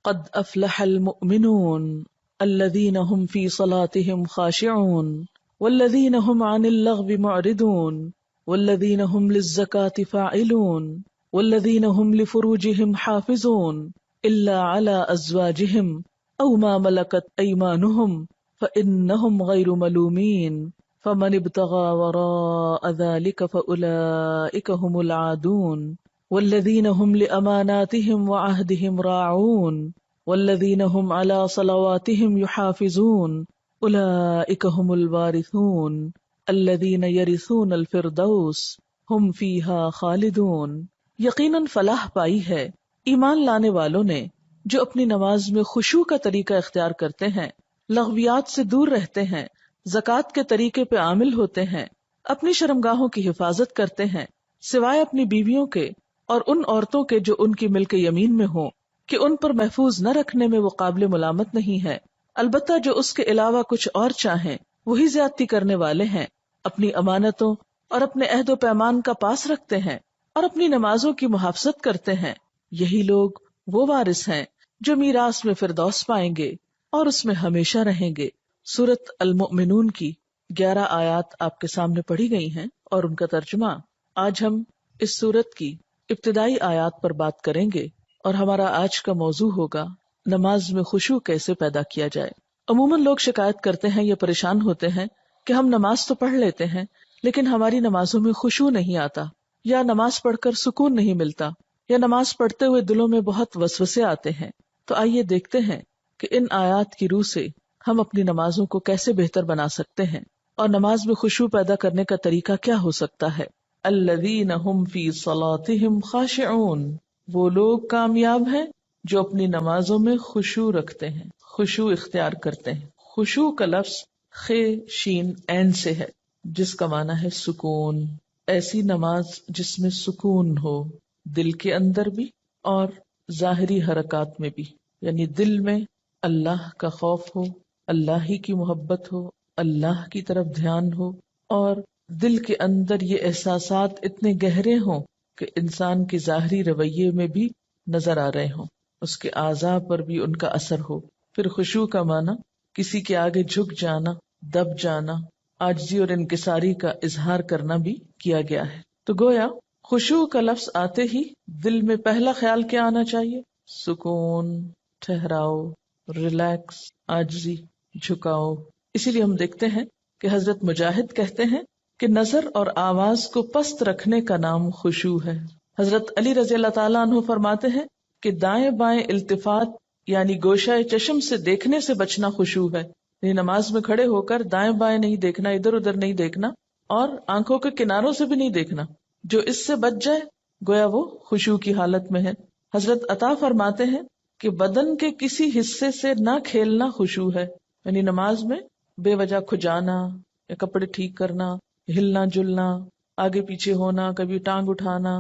قد افلح المؤمنون الذين هم في صلاتهم خاشعون والذين هم عن اللغو معرضون والذين هم للزكاة فاعلون والذين هم لفروجهم حافظون إلا على أزواجهم أو ما ملكت أيمانهم فإنهم غير ملومين فمن ابتغى وراء ذلك فأولئك هم العادون والذين هم لأماناتهم وعهدهم راعون والذين هم على صلواتهم يحافظون أولئك هم الوارثون الذين يرثون الفردوس هم فيها خالدون۔ یقیناً فلاح پائی ہے ایمان لانے والوں نے جو اپنی نماز میں خشوع کا طریقہ اختیار کرتے ہیں، لغویات سے دور رہتے ہیں، زکوٰۃ کے طریقے پہ عامل ہوتے ہیں، اپنی شرمگاہوں کی حفاظت کرتے ہیں سوائے اپنی بیویوں کے اور ان عورتوں کے جو ان کی ملک یمین میں ہوں کہ ان پر محفوظ نہ رکھنے میں وہ قابل ملامت نہیں ہے، البتہ جو اس کے علاوہ کچھ اور چاہیں وہی زیادتی کرنے والے ہیں، اپنی امانتوں اور اپنے عہد و پیمان کا پاس رکھتے ہیں اور اپنی نمازوں کی محافظت کرتے ہیں، یہی لوگ وہ وارث ہیں جو میراث میں فردوس پائیں گے اور اس میں ہمیشہ رہیں گے۔ سورۃ المؤمنون کی 11 آیات آپ کے سامنے پڑھی گئی ہیں اور ان کا ترجمہ۔ آج ہم اس سورت کی ابتدائی آیات پر بات کریں گے اور ہمارا آج کا موضوع ہوگا نماز میں خشوع کیسے پیدا کیا جائے۔ عموماً لوگ شکایت کرتے ہیں یا پریشان ہوتے ہیں کہ ہم نماز تو پڑھ لیتے ہیں لیکن ہماری نمازوں میں خشوع نہیں آتا، یا نماز پڑھ کر سکون نہیں ملتا، یا نماز پڑھتے ہوئے دلوں میں بہت وسوسے آتے ہیں۔ تو آئیے دیکھتے ہیں کہ ان آیات کی روح سے ہم اپنی نمازوں کو کیسے بہتر بنا سکتے ہیں اور نماز میں خشوع پیدا کرنے کا طریقہ کیا ہو سکتا ہے۔ الذین هم فی صلاتهم خاشعون، وہ لوگ کامیاب ہیں جو اپنی نمازوں میں خشوع رکھتے ہیں، خشوع اختیار کرتے ہیں۔ خشوع کا لفظ خ شین عین سے ہے جس کا معنی ہے سکون، ایسی نماز جس میں سکون ہو، دل کے اندر بھی اور ظاہری حرکات میں بھی، یعنی دل میں اللہ کا خوف ہو، اللہ ہی کی محبت ہو، اللہ کی طرف دھیان ہو، اور دل کے اندر یہ احساسات اتنے گہرے ہوں کہ انسان کے ظاہری رویے میں بھی نظر آ رہے ہوں، اس کے اعضاء پر بھی ان کا اثر ہو۔ پھر خشوع کا معنی کسی کے آگے جھک جانا، دب جانا، عاجزی اور انکساری کا اظہار کرنا بھی کیا گیا ہے۔ تو گویا خشوع کا لفظ آتے ہی دل میں پہلا خیال کیا آنا چاہیے؟ سکون، ٹھہراؤ، ریلیکس، عاجزی، جھکاؤ۔ اسی لیے ہم دیکھتے ہیں کہ حضرت مجاہد کہتے ہیں کہ نظر اور آواز کو پست رکھنے کا نام خشوع ہے۔ حضرت علی رضی اللہ تعالیٰ عنہ فرماتے ہیں کہ دائیں بائیں التفات یعنی گوشہ چشم سے دیکھنے سے بچنا خشوع ہے، یعنی نماز میں کھڑے ہو کر دائیں بائیں نہیں دیکھنا، ادھر ادھر نہیں دیکھنا اور آنکھوں کے کناروں سے بھی نہیں دیکھنا۔ جو اس سے بچ جائے گویا وہ خشوع کی حالت میں ہے۔ حضرت عطا فرماتے ہیں کہ بدن کے کسی حصے سے نہ کھیلنا خشوع ہے، یعنی نماز میں بے وجہ کھجانا یا کپڑے ٹھیک کرنا، ہلنا جلنا، آگے پیچھے ہونا، کبھی ٹانگ اٹھانا،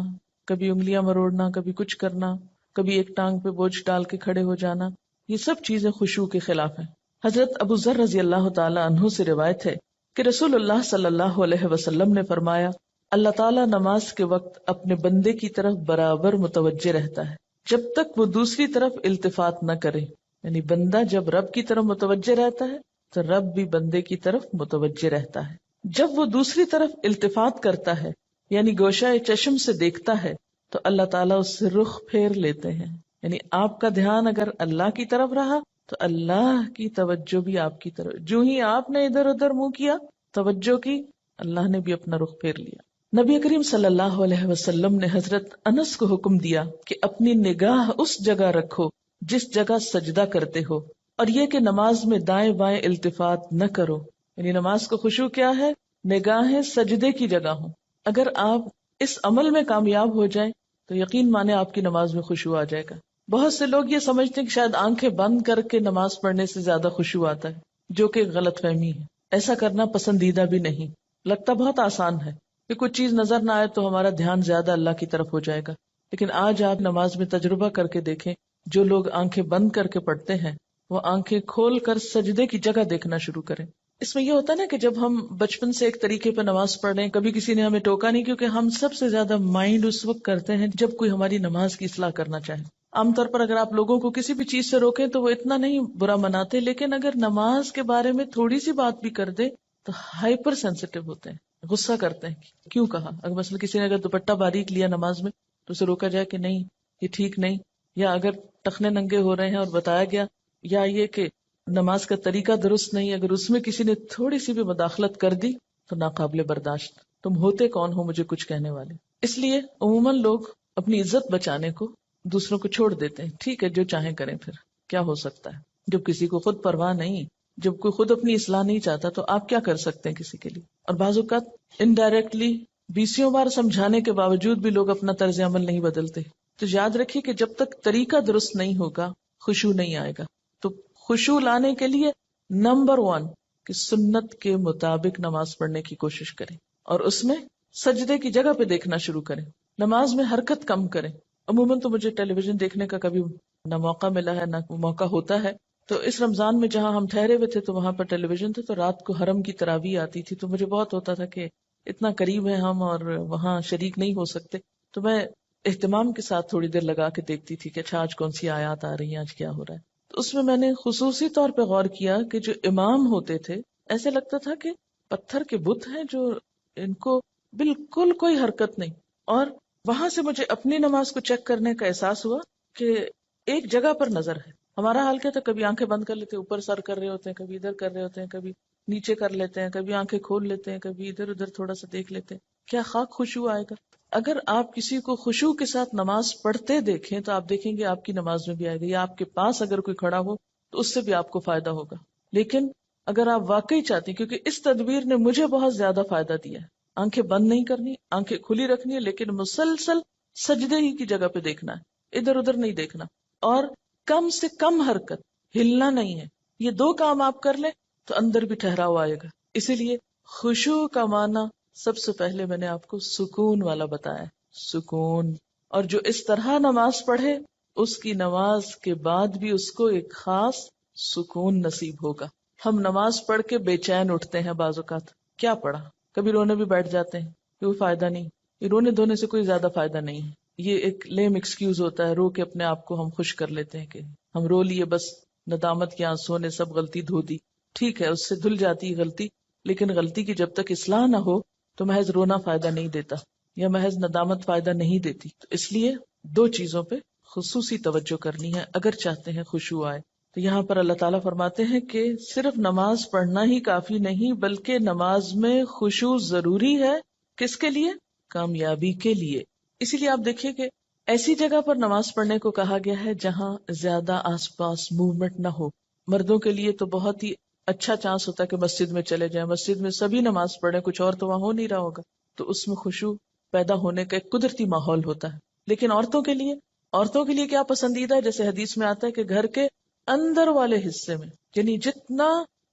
کبھی انگلیاں مروڑنا، کبھی کچھ کرنا، کبھی ایک ٹانگ پہ بوجھ ڈال کے کھڑے ہو جانا، یہ سب چیزیں خشوع کے خلاف ہیں۔ حضرت ابو ذر رضی اللہ تعالی عنہ سے روایت ہے کہ رسول اللہ صلی اللہ علیہ وسلم نے فرمایا، اللہ تعالیٰ نماز کے وقت اپنے بندے کی طرف برابر متوجہ رہتا ہے جب تک وہ دوسری طرف التفات نہ کرے، یعنی بندہ جب رب کی طرف متوجہ رہتا ہے تو رب بھی بندے کی طرف متوجہ رہتا ہے۔ جب وہ دوسری طرف التفات کرتا ہے یعنی گوشہ چشم سے دیکھتا ہے تو اللہ تعالیٰ اس سے رخ پھیر لیتے ہیں، یعنی آپ کا دھیان اگر اللہ کی طرف رہا تو اللہ کی توجہ بھی آپ کی طرف، جو ہی آپ نے ادھر ادھر منہ کیا توجہ کی، اللہ نے بھی اپنا رخ پھیر لیا۔ نبی کریم صلی اللہ علیہ وسلم نے حضرت انس کو حکم دیا کہ اپنی نگاہ اس جگہ رکھو جس جگہ سجدہ کرتے ہو، اور یہ کہ نماز میں دائیں بائیں التفات نہ کرو، یعنی نماز کو خشوع کیا ہے؟ نگاہیں سجدے کی جگہ ہوں۔ اگر آپ اس عمل میں کامیاب ہو جائیں تو یقین مانے آپ کی نماز میں خشوع آ جائے گا۔ بہت سے لوگ یہ سمجھتے ہیں کہ شاید آنکھیں بند کر کے نماز پڑھنے سے زیادہ خشوع آتا ہے، جو کہ غلط فہمی ہے۔ ایسا کرنا پسندیدہ بھی نہیں، لگتا بہت آسان ہے کہ کچھ چیز نظر نہ آئے تو ہمارا دھیان زیادہ اللہ کی طرف ہو جائے گا، لیکن آج آپ نماز میں تجربہ کر کے دیکھیں، جو لوگ آنکھیں بند کر کے پڑھتے ہیں وہ آنکھیں کھول کر سجدے کی جگہ دیکھنا شروع کریں۔ اس میں یہ ہوتا ہے نا کہ جب ہم بچپن سے ایک طریقے پہ نماز پڑھ رہے ہیں، کبھی کسی نے ہمیں ٹوکا نہیں، کیونکہ ہم سب سے زیادہ مائنڈ اس وقت کرتے ہیں جب کوئی ہماری نماز کی اصلاح کرنا چاہے۔ عام طور پر اگر آپ لوگوں کو کسی بھی چیز سے روکیں تو وہ اتنا نہیں برا مناتے، لیکن اگر نماز کے بارے میں تھوڑی سی بات بھی کر دے تو ہائپر سینسیٹیو ہوتے ہیں، غصہ کرتے ہیں کیوں کہا. اگر مثلا کسی نے اگر دوپٹہ باریک لیا نماز میں تو اسے روکا جائے کہ نہیں یہ ٹھیک نہیں، یا اگر ٹخنے ننگے ہو رہے ہیں اور بتایا گیا، یا یہ کہ نماز کا طریقہ درست نہیں، اگر اس میں کسی نے تھوڑی سی بھی مداخلت کر دی تو ناقابل برداشت. تم ہوتے کون ہو مجھے کچھ کہنے والے. اس لیے عموماً لوگ اپنی عزت بچانے کو دوسروں کو چھوڑ دیتے ہیں. ٹھیک ہے جو چاہیں کریں، پھر کیا ہو سکتا ہے. جب کسی کو خود پرواہ نہیں، جب کوئی خود اپنی اصلاح نہیں چاہتا تو آپ کیا کر سکتے ہیں کسی کے لیے. اور بعض اوقات انڈائریکٹلی 20 بار سمجھانے کے باوجود بھی لوگ اپنا طرز عمل نہیں بدلتے. تو یاد رکھیے کہ جب تک طریقہ درست نہیں ہوگا خشوع نہیں آئے گا. تو خشوع لانے کے لیے نمبر 1 کہ سنت کے مطابق نماز پڑھنے کی کوشش کریں، اور اس میں سجدے کی جگہ پہ دیکھنا شروع کریں. نماز میں حرکت کم کریں. عموماً تو مجھے ٹیلی ویژن دیکھنے کا کبھی نہ موقع ملا ہے نہ موقع ہوتا ہے. تو اس رمضان میں جہاں ہم ٹھہرے ہوئے تھے تو وہاں پر ٹیلی ویژن تھے، تو رات کو حرم کی تراویح آتی تھی، تو مجھے بہت ہوتا تھا کہ اتنا قریب ہے ہم اور وہاں شریک نہیں ہو سکتے. تو میں اہتمام کے ساتھ تھوڑی دیر لگا کے دیکھتی تھی کہ اچھا آج کون سی آیات آ رہی ہیں، آج کیا ہو رہا ہے. تو اس میں نے خصوصی طور پہ غور کیا کہ جو امام ہوتے تھے ایسے لگتا تھا کہ پتھر کے بت ہیں جو ان کو بالکل کوئی حرکت نہیں. اور وہاں سے مجھے اپنی نماز کو چیک کرنے کا احساس ہوا کہ ایک جگہ پر نظر ہے. ہمارا حال کیا تھا، کبھی آنکھیں بند کر لیتے ہیں، اوپر سر کر رہے ہوتے ہیں، کبھی ادھر کر رہے ہوتے ہیں، کبھی نیچے کر لیتے ہیں، کبھی آنکھیں کھول لیتے ہیں، کبھی ادھر ادھر تھوڑا سا دیکھ لیتے ہیں. کیا خاک خشوع آئے گا؟ اگر آپ کسی کو خشوع کے ساتھ نماز پڑھتے دیکھیں تو آپ دیکھیں گے آپ کی نماز میں بھی آئے گا، یا آپ کے پاس اگر کوئی کھڑا ہو تو اس سے بھی آپ کو فائدہ ہوگا. لیکن اگر آپ واقعی چاہتے ہیں، کیونکہ اس تدبیر نے مجھے بہت زیادہ فائدہ دیا ہے، آنکھیں بند نہیں کرنی، آنکھیں کھلی رکھنی ہے، لیکن مسلسل سجدے ہی کی جگہ پہ دیکھنا ہے، ادھر ادھر نہیں دیکھنا، اور کم سے کم حرکت، ہلنا نہیں ہے. یہ 2 کام آپ کر لیں تو اندر بھی ٹھہراؤ آئے گا. اسی لیے خشوع کا معنی سب سے پہلے میں نے آپ کو سکون والا بتایا، سکون. اور جو اس طرح نماز پڑھے اس کی نماز کے بعد بھی اس کو ایک خاص سکون نصیب ہوگا. ہم نماز پڑھ کے بے چین اٹھتے ہیں بعض اوقات، کیا پڑھا، کبھی رونے بھی بیٹھ جاتے ہیں، کوئی فائدہ نہیں. یہ رونے دھونے سے کوئی زیادہ فائدہ نہیں ہے، یہ ایک لیم ایکسکیوز ہوتا ہے. رو کے اپنے آپ کو ہم خوش کر لیتے ہیں کہ ہم رو لیے، بس ندامت کے آنسوں نے سب غلطی دھو دی. ٹھیک ہے اس سے دھل جاتی غلطی، لیکن غلطی کی جب تک اصلاح نہ ہو تو محض رونا فائدہ نہیں دیتا، یا محض ندامت فائدہ نہیں دیتی. تو اس لیے 2 چیزوں پہ خصوصی توجہ کرنی ہے اگر چاہتے ہیں خشوع آئے. تو یہاں پر اللہ تعالیٰ فرماتے ہیں کہ صرف نماز پڑھنا ہی کافی نہیں، بلکہ نماز میں خشوع ضروری ہے. کس کے لیے؟ کامیابی کے لیے. اسی لیے آپ دیکھیے کہ ایسی جگہ پر نماز پڑھنے کو کہا گیا ہے جہاں زیادہ آس پاس موومنٹ نہ ہو. مردوں کے لیے تو بہت ہی اچھا چانس ہوتا ہے کہ مسجد میں چلے جائیں، مسجد میں سبھی نماز پڑھیں، کچھ اور تو وہاں ہو نہیں رہا ہوگا، تو اس میں خشوع پیدا ہونے کا ایک قدرتی ماحول ہوتا ہے. لیکن عورتوں کے لیے کیا پسندیدہ ہے؟ جیسے حدیث میں آتا ہے کہ گھر کے اندر والے حصے میں، یعنی جتنا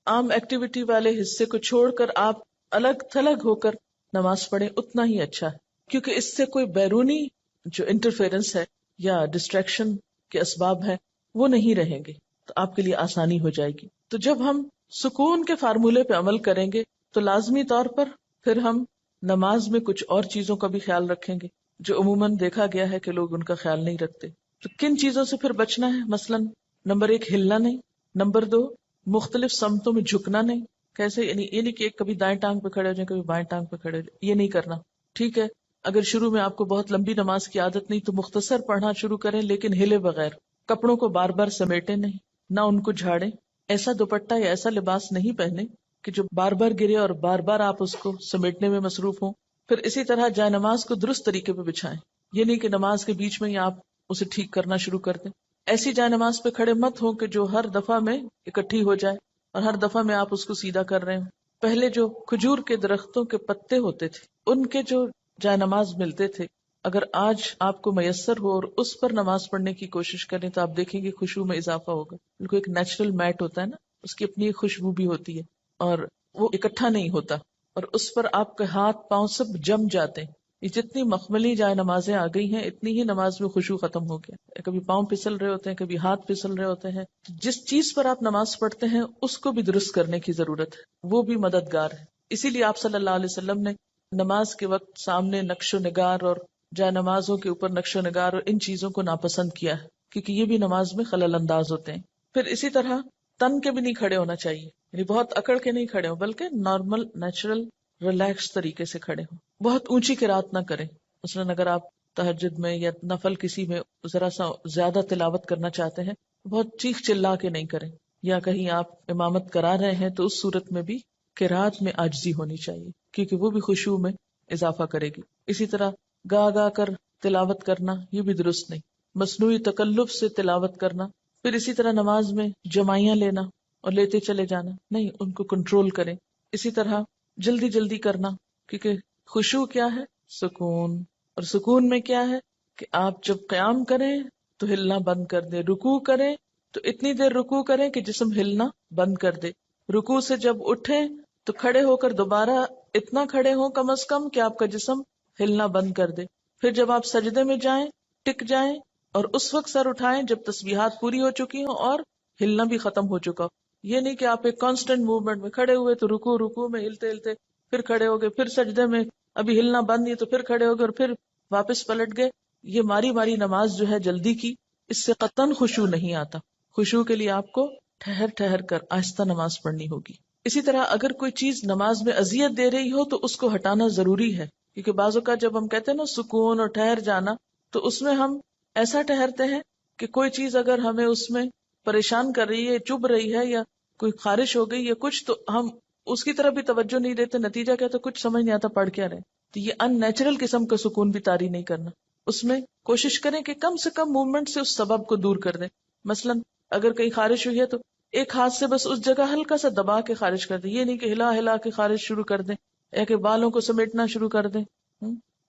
عام ایکٹیویٹی والے حصے کو چھوڑ کر آپ الگ تھلگ ہو کر نماز پڑھیں اتنا ہی اچھا ہے، کیونکہ اس سے کوئی بیرونی جو انٹرفیرنس ہے یا ڈسٹریکشن کے اسباب ہیں وہ نہیں رہیں گے، تو آپ کے لیے آسانی ہو جائے گی. تو جب ہم سکون کے فارمولے پہ عمل کریں گے تو لازمی طور پر پھر ہم نماز میں کچھ اور چیزوں کا بھی خیال رکھیں گے جو عموماً دیکھا گیا ہے کہ لوگ ان کا خیال نہیں رکھتے. تو کن چیزوں سے پھر بچنا ہے؟ مثلاً نمبر 1 ہلنا نہیں، نمبر 2 مختلف سمتوں میں جھکنا نہیں. کیسے؟ یعنی یہ نہیں کہ کبھی دائیں ٹانگ پہ کھڑے ہو جائیں، کبھی بائیں ٹانگ پہ کھڑے ہو جائیں، یہ نہیں کرنا. ٹھیک ہے اگر شروع میں آپ کو بہت لمبی نماز کی عادت نہیں تو مختصر پڑھنا شروع کریں، لیکن ہلے بغیر. کپڑوں کو بار بار سمیٹے نہیں، نہ ان کو جھاڑیں. ایسا دوپٹہ یا ایسا لباس نہیں پہنے کہ جو بار بار گرے اور بار بار آپ اس کو سمیٹنے میں مصروف ہوں. پھر اسی طرح جائے نماز کو درست طریقے پہ بچھائیں، یہ نہیں کہ نماز کے بیچ میں ہی آپ اسے ٹھیک کرنا شروع کر دیں. ایسی جائے نماز پہ کھڑے مت ہو کہ جو ہر دفعہ میں اکٹھی ہو جائے اور ہر دفعہ میں آپ اس کو سیدھا کر رہے ہوں. پہلے جو کھجور کے درختوں کے پتے ہوتے تھے ان کے جو جائے نماز ملتے تھے، اگر آج آپ کو میسر ہو اور اس پر نماز پڑھنے کی کوشش کریں تو آپ دیکھیں گے خشوع میں اضافہ ہوگا. بالکل ایک نیچرل میٹ ہوتا ہے نا، اس کی اپنی ایک خوشبو بھی ہوتی ہے اور وہ اکٹھا نہیں ہوتا، اور اس پر آپ کے ہاتھ پاؤں سب جم جاتے ہیں. یہ جتنی مخملی جائے نمازیں آ گئی ہیں اتنی ہی نماز میں خشوع ختم ہو گیا. کبھی پاؤں پھسل رہے ہوتے ہیں، کبھی ہاتھ پھسل رہے ہوتے ہیں. جس چیز پر آپ نماز پڑھتے ہیں اس کو بھی درست کرنے کی ضرورت ہے، وہ بھی مددگار ہے. اسی لیے آپ صلی اللہ علیہ وسلم نے نماز کے وقت سامنے نقش و نگار اور جائے نمازوں کے اوپر نقش و نگار اور ان چیزوں کو ناپسند کیا ہے کیونکہ یہ بھی نماز میں خلل انداز ہوتے ہیں. پھر اسی طرح تن کے بھی نہیں کھڑے ہونا چاہیے، یعنی بہت اکڑ کے نہیں کھڑے ہوں، بلکہ نارمل نیچرل ریلیکس طریقے سے کھڑے ہوں. بہت اونچی قرات نہ کریں. مثلاً اگر آپ تہجد میں یا نفل کسی میں ذرا سا زیادہ تلاوت کرنا چاہتے ہیں، بہت چیخ چلا کے نہیں کریں. یا کہیں آپ امامت کرا رہے ہیں تو اس صورت میں بھی قرات میں عاجزی ہونی چاہیے، کیونکہ وہ بھی خشوع میں اضافہ کرے گی. اسی طرح گا گا کر تلاوت کرنا یہ بھی درست نہیں. مصنوعی تکلف سے تلاوت کرنا. پھر اسی طرح نماز میں جمائیاں لینا اور لیتے چلے جانا نہیں، ان کو کنٹرول کریں. اسی طرح جلدی جلدی کرنا، کیونکہ خشوع کیا ہے؟ سکون. اور سکون میں کیا ہے کہ آپ جب قیام کریں تو ہلنا بند کر دیں، رکوع کریں تو اتنی دیر رکوع کریں کہ جسم ہلنا بند کر دے. رکوع سے جب اٹھیں تو کھڑے ہو کر دوبارہ اتنا کھڑے ہوں کم از کم کہ آپ کا جسم ہلنا بند کر دے. پھر جب آپ سجدے میں جائیں ٹک جائیں اور اس وقت سر اٹھائیں جب تسبیحات پوری ہو چکی ہوں اور ہلنا بھی ختم ہو چکا ہو. یہ نہیں کہ آپ ایک کانسٹنٹ موومنٹ میں کھڑے ہوئے تو رکوع میں ہلتے ہلتے پھر کھڑے ہو گئے، پھر سجدے میں ابھی ہلنا بند نہیں تو پھر کھڑے ہو گئے اور پھر واپس پلٹ گئے. یہ ماری ماری نماز جو ہے جلدی کی، اس سے قطعاً خشوع نہیں آتا. خشوع کے لیے آپ کو ٹھہر ٹھہر کر آہستہ نماز پڑھنی ہوگی. اسی طرح اگر کوئی چیز نماز میں اذیت دے رہی ہو تو اس کو ہٹانا ضروری ہے، کیونکہ بعض اوقات جب ہم کہتے ہیں نا سکون اور ٹھہر جانا، تو اس میں ہم ایسا ٹھہرتے ہیں کہ کوئی چیز اگر ہمیں اس میں پریشان کر رہی ہے، چبھ رہی ہے، یا کوئی خارش ہو گئی یا کچھ، تو ہم اس کی طرف بھی توجہ نہیں دیتے. نتیجہ کیا؟ تو کچھ سمجھ نہیں آتا پڑھ کیا رہے. تو یہ ان نیچرل قسم کا سکون بھی طاری نہیں کرنا. اس میں کوشش کریں کہ کم سے کم موومنٹ سے اس سبب کو دور کر دیں. مثلاً اگر کہیں خارش ہوئی ہے تو ایک ہاتھ سے بس اس جگہ ہلکا سا دبا کے خارش کر دیں. یہ نہیں کہ ہلا ہلا کے خارش شروع کر دیں، یا کہ بالوں کو سمیٹنا شروع کر دیں،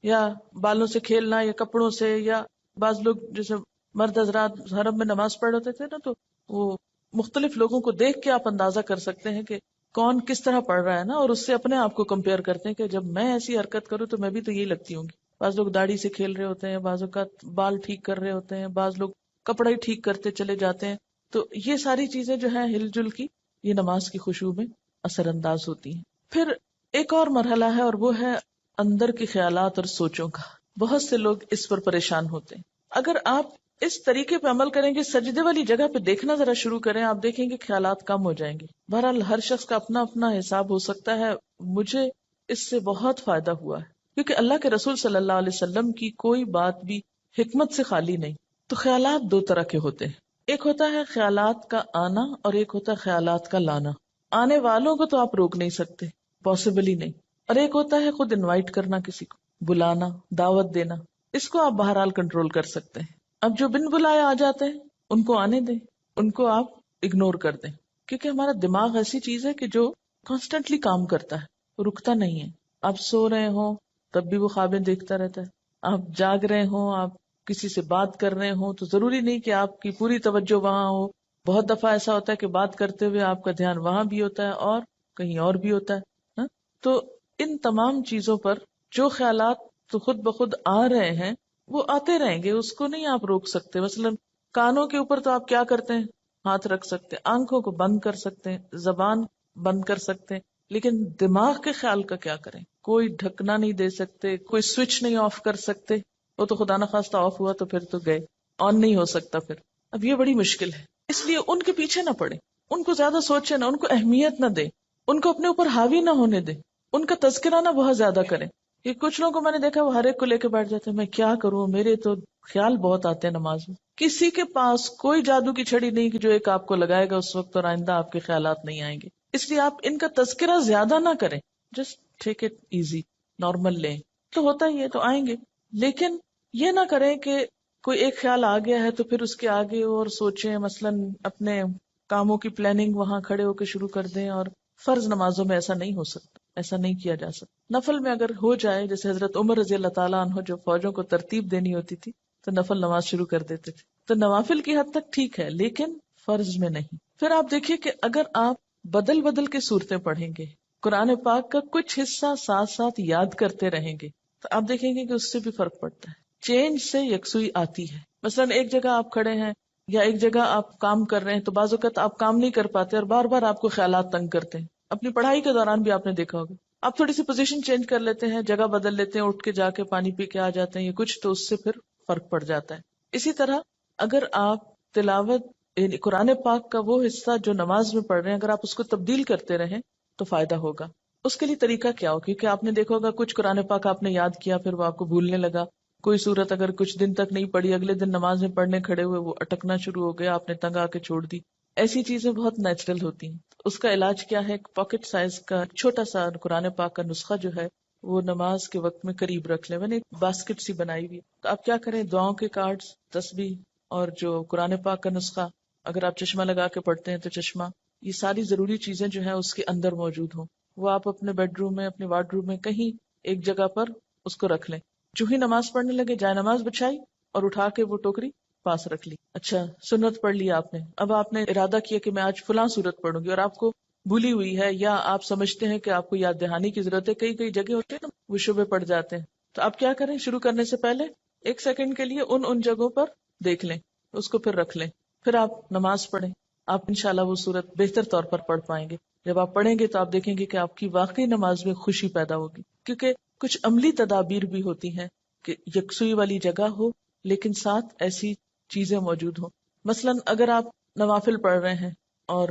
یا بالوں سے کھیلنا یا کپڑوں سے. یا بعض لوگ جیسے مرد حضرات حرم میں نماز پڑھ ہوتے تھے نا، تو وہ مختلف لوگوں کو دیکھ کے آپ اندازہ کر سکتے ہیں کہ کون کس طرح پڑھ رہا ہے نا، اور اس سے اپنے آپ کو کمپیئر کرتے ہیں کہ جب میں ایسی حرکت کروں تو میں بھی تو یہی لگتی ہوں گی. بعض لوگ داڑھی سے کھیل رہے ہوتے ہیں، بعض اوقات بال ٹھیک کر رہے ہوتے ہیں، بعض لوگ کپڑا ہی ٹھیک کرتے چلے جاتے ہیں. تو یہ ساری چیزیں جو ہیں ہل جل کی، یہ نماز کی خشوع میں اثر انداز ہوتی ہیں. پھر ایک اور مرحلہ ہے اور وہ ہے اندر کے خیالات اور سوچوں کا. بہت سے لوگ اس پر پریشان ہوتے ہیں. اگر آپ اس طریقے پہ عمل کریں گے، سجدے والی جگہ پہ دیکھنا ذرا شروع کریں، آپ دیکھیں گے خیالات کم ہو جائیں گے. بہرحال ہر شخص کا اپنا اپنا حساب ہو سکتا ہے. مجھے اس سے بہت فائدہ ہوا ہے، کیونکہ اللہ کے رسول صلی اللہ علیہ وسلم کی کوئی بات بھی حکمت سے خالی نہیں. تو خیالات دو طرح کے ہوتے ہیں. ایک ہوتا ہے خیالات کا آنا اور ایک ہوتا ہے خیالات کا لانا. آنے والوں کو تو آپ روک نہیں سکتے، پاسبل ہی نہیں. اور ایک ہوتا ہے خود انوائٹ کرنا، کسی کو بلانا، دعوت دینا. اس کو آپ بہرحال کنٹرول کر سکتے ہیں. اب جو بن بلائے آ جاتے ہیں ان کو آنے دیں، ان کو آپ اگنور کر دیں، کیونکہ ہمارا دماغ ایسی چیز ہے کہ جو کانسٹنٹلی کام کرتا ہے، رکتا نہیں ہے. آپ سو رہے ہوں تب بھی وہ خوابیں دیکھتا رہتا ہے، آپ جاگ رہے ہوں، آپ کسی سے بات کر رہے ہوں تو ضروری نہیں کہ آپ کی پوری توجہ وہاں ہو. بہت دفعہ ایسا ہوتا ہے کہ بات کرتے ہوئے آپ کا دھیان وہاں بھی ہوتا ہے اور کہیں اور بھی ہوتا ہے. تو ان تمام چیزوں پر جو خیالات تو خود بخود آ رہے ہیں وہ آتے رہیں گے، اس کو نہیں آپ روک سکتے. مثلا کانوں کے اوپر تو آپ کیا کرتے ہیں؟ ہاتھ رکھ سکتے ہیں، آنکھوں کو بند کر سکتے ہیں، زبان بند کر سکتے ہیں، لیکن دماغ کے خیال کا کیا کریں؟ کوئی ڈھکنا نہیں دے سکتے، کوئی سوئچ نہیں آف کر سکتے. وہ تو خدا نخواستہ آف ہوا تو پھر تو گئے، آن نہیں ہو سکتا پھر. اب یہ بڑی مشکل ہے. اس لیے ان کے پیچھے نہ پڑے، ان کو زیادہ سوچے نہ، ان کو اہمیت نہ دے، ان کو اپنے اوپر حاوی نہ ہونے دے، ان کا تذکرہ نہ بہت زیادہ کریں. یہ کچھ لوگوں کو میں نے دیکھا وہ ہر ایک کو لے کے بیٹھ جاتے ہیں، میں کیا کروں، میرے تو خیال بہت آتے ہیں نماز میں. کسی کے پاس کوئی جادو کی چھڑی نہیں کہ جو ایک آپ کو لگائے گا اس وقت اور آئندہ آپ کے خیالات نہیں آئیں گے. اس لیے آپ ان کا تذکرہ زیادہ نہ کریں، just take it easy, normal لیں. تو ہوتا ہی ہے تو آئیں گے، لیکن یہ نہ کریں کہ کوئی ایک خیال آ گیا ہے تو پھر اس کے آگے اور سوچیں. مثلاً اپنے کاموں کی پلاننگ وہاں کھڑے ہو کے شروع کر دیں. اور فرض نمازوں میں ایسا نہیں ہو سکتا، ایسا نہیں کیا جا سکتا. نفل میں اگر ہو جائے، جیسے حضرت عمر رضی اللہ تعالیٰ عنہ جو فوجوں کو ترتیب دینی ہوتی تھی تو نفل نماز شروع کر دیتے تھے. تو نوافل کی حد تک ٹھیک ہے لیکن فرض میں نہیں. پھر آپ دیکھیے کہ اگر آپ بدل بدل کے صورتیں پڑھیں گے، قرآن پاک کا کچھ حصہ ساتھ ساتھ یاد کرتے رہیں گے، تو آپ دیکھیں گے کہ اس سے بھی فرق پڑتا ہے. چینج سے یکسوئی آتی ہے. مثلاً ایک جگہ آپ کھڑے ہیں یا ایک جگہ آپ کام کر رہے ہیں تو بعض اوقات آپ کام نہیں کر پاتے اور بار بار آپ کو خیالات تنگ کرتے ہیں. اپنی پڑھائی کے دوران بھی آپ نے دیکھا ہوگا، آپ تھوڑی سی پوزیشن چینج کر لیتے ہیں، جگہ بدل لیتے ہیں، اٹھ کے جا کے پانی پی کے آ جاتے ہیں، یہ کچھ تو اس سے پھر فرق پڑ جاتا ہے. اسی طرح اگر آپ تلاوت یعنی قرآن پاک کا وہ حصہ جو نماز میں پڑھ رہے ہیں اگر آپ اس کو تبدیل کرتے رہیں تو فائدہ ہوگا. اس کے لیے طریقہ کیا ہو؟ کیونکہ آپ نے دیکھا ہوگا کچھ قرآن پاک آپ نے یاد کیا پھر وہ آپ کو بھولنے لگا. کوئی صورت اگر کچھ دن تک نہیں پڑھی اگلے دن نماز میں پڑھنے کھڑے ہوئے وہ اٹکنا شروع ہو گیا, آپ نے تنگ آ کے چھوڑ دی. ایسی چیزیں بہت نیچرل ہوتی ہیں. اس کا علاج کیا ہے؟ ایک پاکٹ سائز کا چھوٹا سا قرآن پاک کا نسخہ جو ہے وہ نماز کے وقت میں قریب رکھ لیں. میں نے ایک باسکٹ سی بنائی ہوئی, تو آپ کیا کریں, دعاؤں کے کارڈز, تسبیح اور جو قرآن پاک کا نسخہ, اگر آپ چشمہ لگا کے پڑھتے ہیں تو چشمہ, یہ ساری ضروری چیزیں جو ہیں اس کے اندر موجود ہوں. وہ آپ اپنے بیڈ روم میں, اپنے وارڈ روم میں کہیں ایک جگہ پر اس کو رکھ لیں. جو ہی نماز پڑھنے لگے جائے نماز بچھائی اور اٹھا کے وہ ٹوکری پاس رکھ لی. اچھا سنت پڑھ لی آپ نے, اب آپ نے ارادہ کیا کہ میں آج فلاں سورت پڑھوں گی اور آپ کو بھولی ہوئی ہے یا آپ سمجھتے ہیں کہ آپ کو یاد دہانی کی ضرورت ہے. کئی کئی جگہ ہوتے ہیں نا وہ شبے پڑ جاتے ہیں. تو آپ کیا کریں, شروع کرنے سے پہلے 1 سیکنڈ کے لیے ان جگہوں پر دیکھ لیں, اس کو پھر رکھ لیں, پھر آپ نماز پڑھیں. آپ انشاءاللہ وہ سورت بہتر طور پر پڑھ پائیں گے. جب آپ پڑھیں گے تو آپ دیکھیں گے کہ آپ کی واقعی نماز میں خوشی پیدا ہوگی, کیونکہ کچھ عملی تدابیر بھی ہوتی ہیں کہ یکسوئی والی جگہ ہو لیکن ساتھ ایسی چیزیں موجود ہوں. مثلا اگر آپ نوافل پڑھ رہے ہیں اور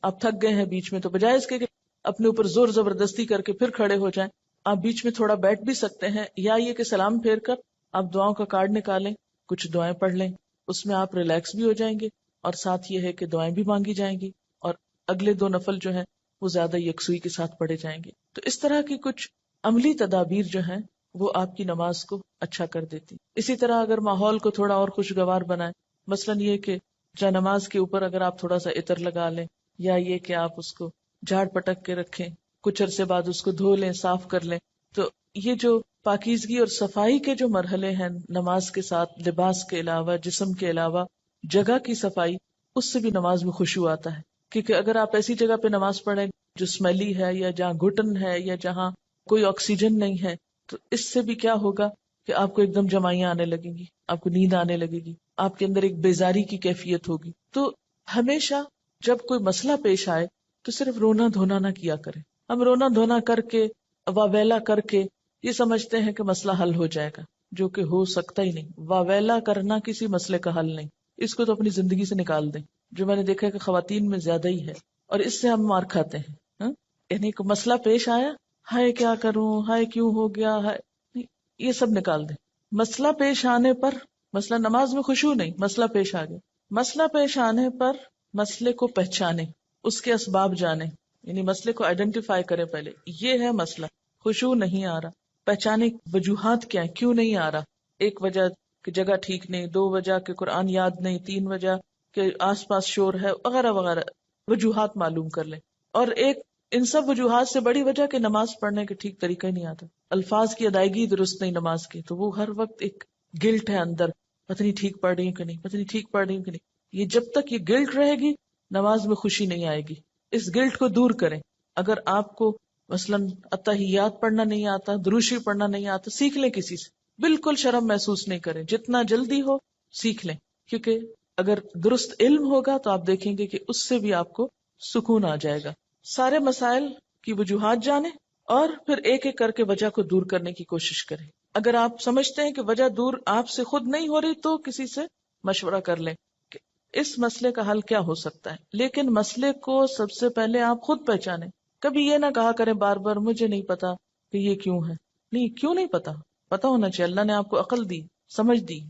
آپ تھک گئے ہیں بیچ میں, تو بجائے اس کے کہ اپنے اوپر زور زبردستی کر کے پھر کھڑے ہو جائیں, آپ بیچ میں تھوڑا بیٹھ بھی سکتے ہیں, یا یہ کہ سلام پھیر کر آپ دعاؤں کا کارڈ نکالیں, کچھ دعائیں پڑھ لیں, اس میں آپ ریلیکس بھی ہو جائیں گے اور ساتھ یہ ہے کہ دعائیں بھی مانگی جائیں گی اور اگلے 2 نفل جو ہیں وہ زیادہ یکسوئی کے ساتھ پڑھے جائیں گے. تو اس طرح کی کچھ عملی تدابیر جو ہیں وہ آپ کی نماز کو اچھا کر دیتی. اسی طرح اگر ماحول کو تھوڑا اور خوشگوار بنائیں, مثلا یہ کہ جا نماز کے اوپر اگر آپ تھوڑا سا عطر لگا لیں, یا یہ کہ آپ اس کو جھاڑ پٹک کے رکھیں, کچھ عرصے بعد اس کو دھو لیں, صاف کر لیں. تو یہ جو پاکیزگی اور صفائی کے جو مرحلے ہیں نماز کے ساتھ, لباس کے علاوہ, جسم کے علاوہ جگہ کی صفائی, اس سے بھی نماز میں خشوع آتا ہے. کیونکہ اگر آپ ایسی جگہ پہ نماز پڑھیں جو اسمیلی ہے یا جہاں گھٹن ہے یا جہاں کوئی آکسیجن نہیں ہے, تو اس سے بھی کیا ہوگا کہ آپ کو ایک دم جمائیاں آنے لگیں گی, آپ کو نیند آنے لگے گی, آپ کے اندر ایک بیزاری کی کیفیت ہوگی. تو ہمیشہ جب کوئی مسئلہ پیش آئے تو صرف رونا دھونا نہ کیا کریں. ہم رونا دھونا کر کے واویلا کر کے یہ سمجھتے ہیں کہ مسئلہ حل ہو جائے گا, جو کہ ہو سکتا ہی نہیں. واویلا کرنا کسی مسئلے کا حل نہیں, اس کو تو اپنی زندگی سے نکال دیں, جو میں نے دیکھا ہے کہ خواتین میں زیادہ ہی ہے, اور اس سے ہم مار کھاتے ہیں. یعنی کوئی مسئلہ پیش آیا, ہائے کیا کروں, ہائے کیوں ہو گیا, ہائے, یہ سب نکال دیں. مسئلہ پیش آنے پر, مسئلہ نماز میں خشوع نہیں, مسئلہ پیش آ گیا, مسئلہ پیش آنے پر مسئلے کو پہچانے, اس کے اسباب جانے, یعنی مسئلے کو آئیڈینٹیفائی کرے پہلے, یہ ہے مسئلہ, خشوع نہیں آ رہا, پہچانے وجوہات کیا ہیں, کیوں نہیں آ رہا. 1 وجہ کہ جگہ ٹھیک نہیں, 2 وجہ کہ قرآن یاد نہیں, 3 وجہ کہ آس پاس شور ہے, وغیرہ وغیرہ وجوہات معلوم کر لیں. اور ایک ان سب وجوہات سے بڑی وجہ کہ نماز پڑھنے کے ٹھیک طریقہ ہی نہیں آتا, الفاظ کی ادائیگی درست نہیں نماز کی, تو وہ ہر وقت ایک گلٹ ہے اندر, پتہ نہیں ٹھیک پڑھ رہی ہوں کہ نہیں, پتہ نہیں ٹھیک پڑھ رہی ہوں کہ نہیں. یہ جب تک یہ گلٹ رہے گی نماز میں خوشی نہیں آئے گی. اس گلٹ کو دور کریں. اگر آپ کو مثلاً اتحیات پڑھنا نہیں آتا, دروشی پڑھنا نہیں آتا, سیکھ لیں کسی سے, بالکل شرم محسوس نہیں کریں, جتنا جلدی ہو سیکھ لیں. کیونکہ اگر درست علم ہوگا تو آپ دیکھیں گے کہ اس سے بھی آپ کو سکون آ جائے گا. سارے مسائل کی وجوہات جانیں اور پھر ایک ایک کر کے وجہ کو دور کرنے کی کوشش کریں. اگر آپ سمجھتے ہیں کہ وجہ دور آپ سے خود نہیں ہو رہی تو کسی سے مشورہ کر لیں کہ اس مسئلے کا حل کیا ہو سکتا ہے. لیکن مسئلے کو سب سے پہلے آپ خود پہچانیں. کبھی یہ نہ کہا کریں بار بار مجھے نہیں پتا کہ یہ کیوں ہے. نہیں, کیوں نہیں پتا, پتا ہونا چاہیے. اللہ نے آپ کو عقل دی, سمجھ دی,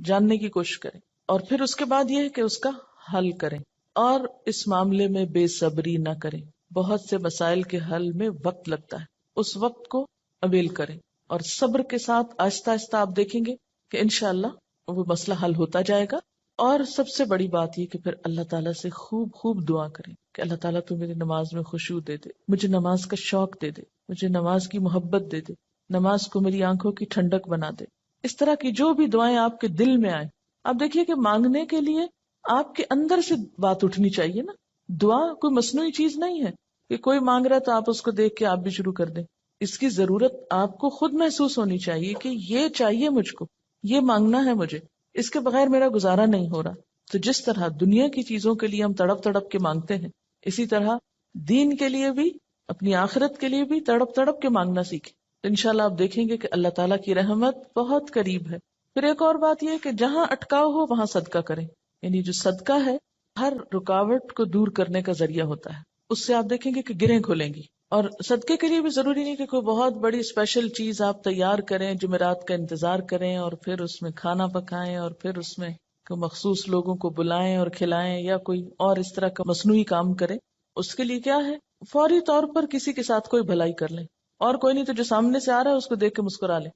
جاننے کی کوشش کریں. اور پھر اس کے بعد یہ ہے کہ اس کا حل کریں, اور اس معاملے میں بے صبری نہ کریں. بہت سے مسائل کے حل میں وقت لگتا ہے, اس وقت کو اویل کریں, اور صبر کے ساتھ آہستہ آہستہ آپ دیکھیں گے کہ انشاءاللہ وہ مسئلہ حل ہوتا جائے گا. اور سب سے بڑی بات یہ کہ پھر اللہ تعالیٰ سے خوب خوب دعا کریں کہ اللہ تعالیٰ تو میری نماز میں خشوع دے دے, مجھے نماز کا شوق دے دے, مجھے نماز کی محبت دے دے, نماز کو میری آنکھوں کی ٹھنڈک بنا دے. اس طرح کی جو بھی دعائیں آپ کے دل میں آئیں, آپ دیکھیے کہ مانگنے کے لیے آپ کے اندر سے بات اٹھنی چاہیے نا. دعا کوئی مصنوعی چیز نہیں ہے کہ کوئی مانگ رہا ہے تو آپ اس کو دیکھ کے آپ بھی شروع کر دیں. اس کی ضرورت آپ کو خود محسوس ہونی چاہیے کہ یہ چاہیے مجھ کو, یہ مانگنا ہے مجھے, اس کے بغیر میرا گزارا نہیں ہو رہا. تو جس طرح دنیا کی چیزوں کے لیے ہم تڑپ تڑپ کے مانگتے ہیں, اسی طرح دین کے لیے بھی, اپنی آخرت کے لیے بھی تڑپ تڑپ کے مانگنا سیکھیں. تو انشاءاللہ آپ دیکھیں گے کہ اللہ تعالیٰ کی رحمت بہت قریب ہے. پھر ایک اور بات یہ ہے کہ جہاں اٹکاؤ ہو وہاں صدقہ کریں، یعنی جو صدقہ ہے ہر رکاوٹ کو دور کرنے کا ذریعہ ہوتا ہے، اس سے آپ دیکھیں گے کہ گرہیں کھلیں گی. اور صدقے کے لیے بھی ضروری نہیں کہ کوئی بہت بڑی اسپیشل چیز آپ تیار کریں، جمعرات کا انتظار کریں اور پھر اس میں کھانا پکائیں اور پھر اس میں کوئی مخصوص لوگوں کو بلائیں اور کھلائیں یا کوئی اور اس طرح کا مصنوعی کام کریں. اس کے لیے کیا ہے، فوری طور پر کسی کے ساتھ کوئی بھلائی کر لیں، اور کوئی نہیں تو جو سامنے سے آ رہا ہے اس کو دیکھ کے مسکرا لیں.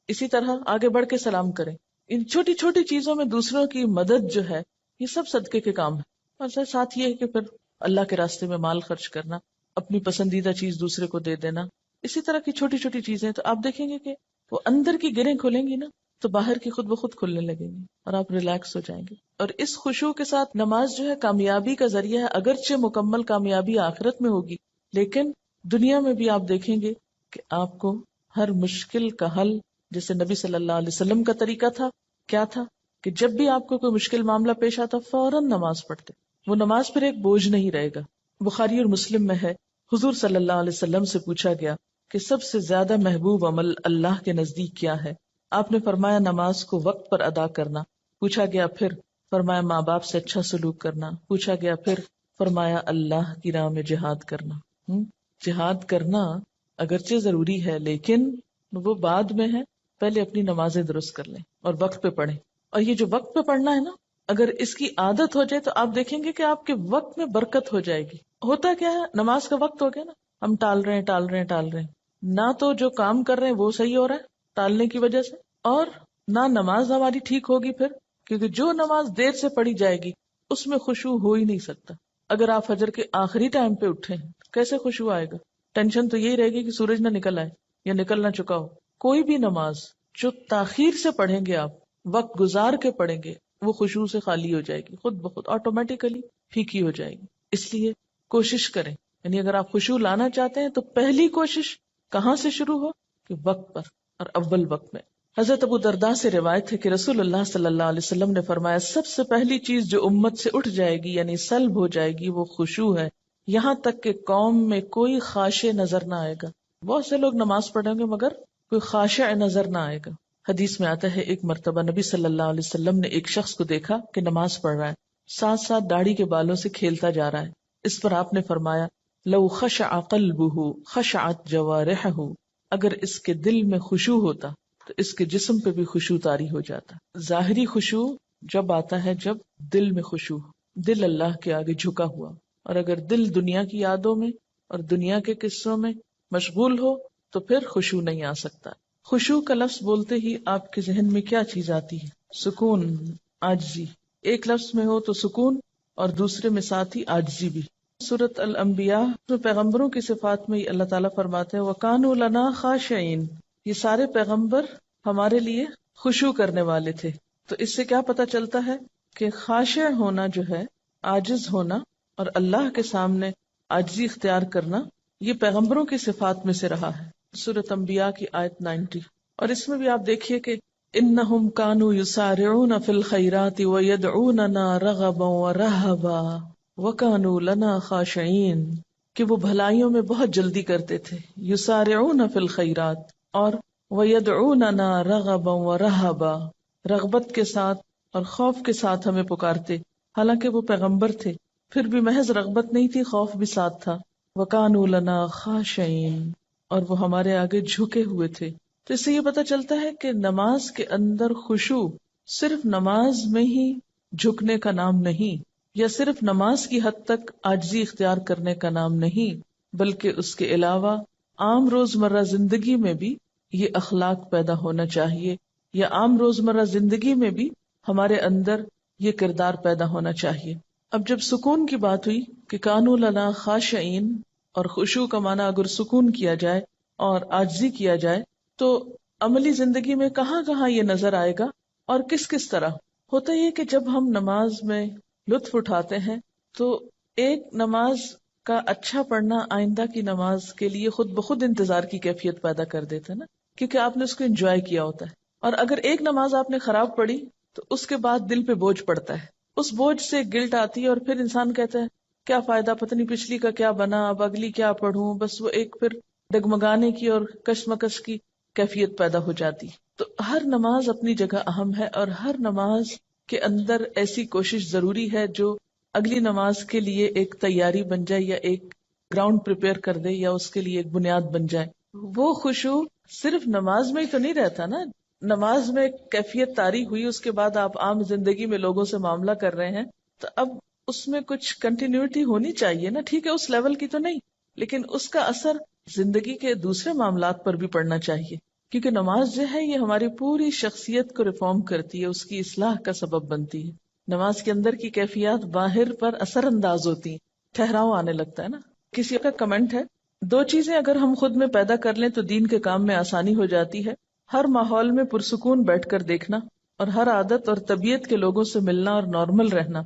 اسی طرح آگے بڑھ کے سلام کریں. ان چھوٹی چھوٹی چیزوں میں دوسروں کی مدد جو ہے یہ سب صدقے کے کام ہے. اور ساتھ یہ ہے کہ پھر اللہ کے راستے میں مال خرچ کرنا، اپنی پسندیدہ چیز دوسرے کو دے دینا، اسی طرح کی چھوٹی چھوٹی چیزیں. تو آپ دیکھیں گے کہ وہ اندر کی گرہیں کھلیں گی نا تو باہر کی خود بخود کھلنے لگیں گی اور آپ ریلیکس ہو جائیں گے. اور اس خشوع کے ساتھ نماز جو ہے کامیابی کا ذریعہ ہے. اگرچہ مکمل کامیابی آخرت میں ہوگی، لیکن دنیا میں بھی آپ دیکھیں گے کہ آپ کو ہر مشکل کا حل، جیسے نبی صلی اللہ علیہ وسلم کا طریقہ تھا، کیا تھا کہ جب بھی آپ کو کوئی مشکل معاملہ پیش آتا فوراً نماز پڑھتے. وہ نماز پھر ایک بوجھ نہیں رہے گا. بخاری اور مسلم میں ہے، حضور صلی اللہ علیہ وسلم سے پوچھا گیا کہ سب سے زیادہ محبوب عمل اللہ کے نزدیک کیا ہے؟ آپ نے فرمایا نماز کو وقت پر ادا کرنا. پوچھا گیا پھر؟ فرمایا ماں باپ سے اچھا سلوک کرنا. پوچھا گیا پھر؟ فرمایا اللہ کی راہ میں جہاد کرنا. جہاد کرنا اگرچہ ضروری ہے لیکن وہ بعد میں ہے، پہلے اپنی نمازیں درست کر لیں اور وقت پہ پڑھیں. اور یہ جو وقت پہ پڑھنا ہے نا، اگر اس کی عادت ہو جائے تو آپ دیکھیں گے کہ آپ کے وقت میں برکت ہو جائے گی. ہوتا کیا ہے، نماز کا وقت ہو گیا نا، ہم ٹال رہے ہیں نہ تو جو کام کر رہے ہیں وہ صحیح ہو رہا ہے ٹالنے کی وجہ سے، اور نہ نماز ہماری ٹھیک ہوگی پھر، کیونکہ جو نماز دیر سے پڑھی جائے گی اس میں خشوع ہو ہی نہیں سکتا. اگر آپ فجر کے آخری ٹائم پہ اٹھے ہیں کیسے خشوع آئے گا؟ ٹینشن تو یہی رہے گی کہ سورج نہ نکل آئے یا نکل نہ چکا ہو. کوئی بھی نماز جو تاخیر سے پڑھیں گے، آپ وقت گزار کے پڑھیں گے، وہ خشوع سے خالی ہو جائے گی، خود بخود آٹومیٹیکلی پھیکی ہو جائے گی. اس لیے کوشش کریں، یعنی اگر آپ خشوع لانا چاہتے ہیں تو پہلی کوشش کہاں سے شروع ہو کہ وقت پر اور اول وقت میں. حضرت ابو درداء سے روایت ہے کہ رسول اللہ صلی اللہ علیہ وسلم نے فرمایا سب سے پہلی چیز جو امت سے اٹھ جائے گی یعنی سلب ہو جائے گی وہ خشوع ہے، یہاں تک کہ قوم میں کوئی خاشع نظر نہ آئے گا. بہت سے لوگ نماز پڑھیں گے مگر کوئی خاشع نظر نہ آئے گا. حدیث میں آتا ہے ایک مرتبہ نبی صلی اللہ علیہ وسلم نے ایک شخص کو دیکھا کہ نماز پڑھ رہا ہے، ساتھ ساتھ داڑھی کے بالوں سے کھیلتا جا رہا ہے. اس پر آپ نے فرمایا لو خشع قلبہ خشعت جوارحہ، اگر اس کے دل میں خشوع ہوتا تو اس کے جسم پہ بھی خشوع طاری ہو جاتا. ظاہری خشوع جب آتا ہے جب دل میں خشوع، دل اللہ کے آگے جھکا ہوا. اور اگر دل دنیا کی یادوں میں اور دنیا کے قصوں میں مشغول ہو تو پھر خشوع نہیں آ سکتا. خشوع کا لفظ بولتے ہی آپ کے ذہن میں کیا چیز آتی ہے؟ سکون، عاجزی. ایک لفظ میں ہو تو سکون اور دوسرے میں ساتھ ہی عاجزی بھی. سورۃ الانبیاء میں پیغمبروں کی صفات میں اللہ تعالیٰ فرماتے ہیں وَكَانُوا لَنَا خَاشِعِينَ، یہ سارے پیغمبر ہمارے لیے خشوع کرنے والے تھے. تو اس سے کیا پتہ چلتا ہے کہ خاشع ہونا جو ہے، عاجز ہونا اور اللہ کے سامنے عاجزی اختیار کرنا، یہ پیغمبروں کی صفات میں سے رہا ہے. سورۃ انبیاء کی آیت 90. اور اس میں بھی آپ دیکھیے کہ انہم کانوا یسارعون فی الخیرات ویدعوننا رغبا ورہبا وکانوا لنا خاشعین، کہ وہ بھلائیوں میں بہت جلدی کرتے تھے، یسارعون فی الخیرات، اور ویدعوننا رغبا ورہبا، رغبت کے ساتھ اور خوف کے ساتھ ہمیں پکارتے. حالانکہ وہ پیغمبر تھے پھر بھی محض رغبت نہیں تھی، خوف بھی ساتھ تھا. وکانوا لنا خاشعین، اور وہ ہمارے آگے جھکے ہوئے تھے. تو اس سے یہ پتہ چلتا ہے کہ نماز کے اندر خشوع صرف نماز میں ہی جھکنے کا نام نہیں، یا صرف نماز کی حد تک عاجزی اختیار کرنے کا نام نہیں، بلکہ اس کے علاوہ عام روزمرہ زندگی میں بھی یہ اخلاق پیدا ہونا چاہیے، یا عام روزمرہ زندگی میں بھی ہمارے اندر یہ کردار پیدا ہونا چاہیے. اب جب سکون کی بات ہوئی کہ کانوا لنا خاشعین، اور خشوع کا معنی اگر سکون کیا جائے اور عاجزی کیا جائے تو عملی زندگی میں کہاں کہاں یہ نظر آئے گا اور کس کس طرح ہوتا یہ کہ جب ہم نماز میں لطف اٹھاتے ہیں تو ایک نماز کا اچھا پڑھنا آئندہ کی نماز کے لیے خود بخود انتظار کی کیفیت پیدا کر دیتا ہے نا، کیونکہ آپ نے اس کو انجوائے کیا ہوتا ہے. اور اگر ایک نماز آپ نے خراب پڑھی تو اس کے بعد دل پہ بوجھ پڑتا ہے، اس بوجھ سے گلٹ آتی ہے اور پھر انسان کہتا ہے کیا فائدہ، پتہ نہیں پچھلی کا کیا بنا، اب اگلی کیا پڑھوں. بس وہ ایک پھر ڈگمگانے کی اور کشمکش کی کیفیت پیدا ہو جاتی. تو ہر نماز اپنی جگہ اہم ہے، اور ہر نماز کے اندر ایسی کوشش ضروری ہے جو اگلی نماز کے لیے ایک تیاری بن جائے، یا ایک گراؤنڈ پریپئر کر دے، یا اس کے لیے ایک بنیاد بن جائے. وہ خشوع صرف نماز میں ہی تو نہیں رہتا نا. نماز میں کیفیت طاری ہوئی، اس کے بعد آپ عام زندگی میں لوگوں سے معاملہ کر رہے ہیں، تو اب اس میں کچھ کنٹینیوٹی ہونی چاہیے نا. ٹھیک ہے اس لیول کی تو نہیں، لیکن اس کا اثر زندگی کے دوسرے معاملات پر بھی پڑنا چاہیے. کیونکہ نماز جو ہے یہ ہماری پوری شخصیت کو ریفارم کرتی ہے، اس کی اصلاح کا سبب بنتی ہے. نماز کے اندر کی کیفیات باہر پر اثر انداز ہوتی ہیں، ٹھہراؤ آنے لگتا ہے نا. کسی کا کمنٹ ہے، 2 چیزیں اگر ہم خود میں پیدا کر لیں تو دین کے کام میں آسانی ہو جاتی ہے. ہر ماحول میں پرسکون بیٹھ کر دیکھنا، اور ہر عادت اور طبیعت کے لوگوں سے ملنا اور نارمل رہنا.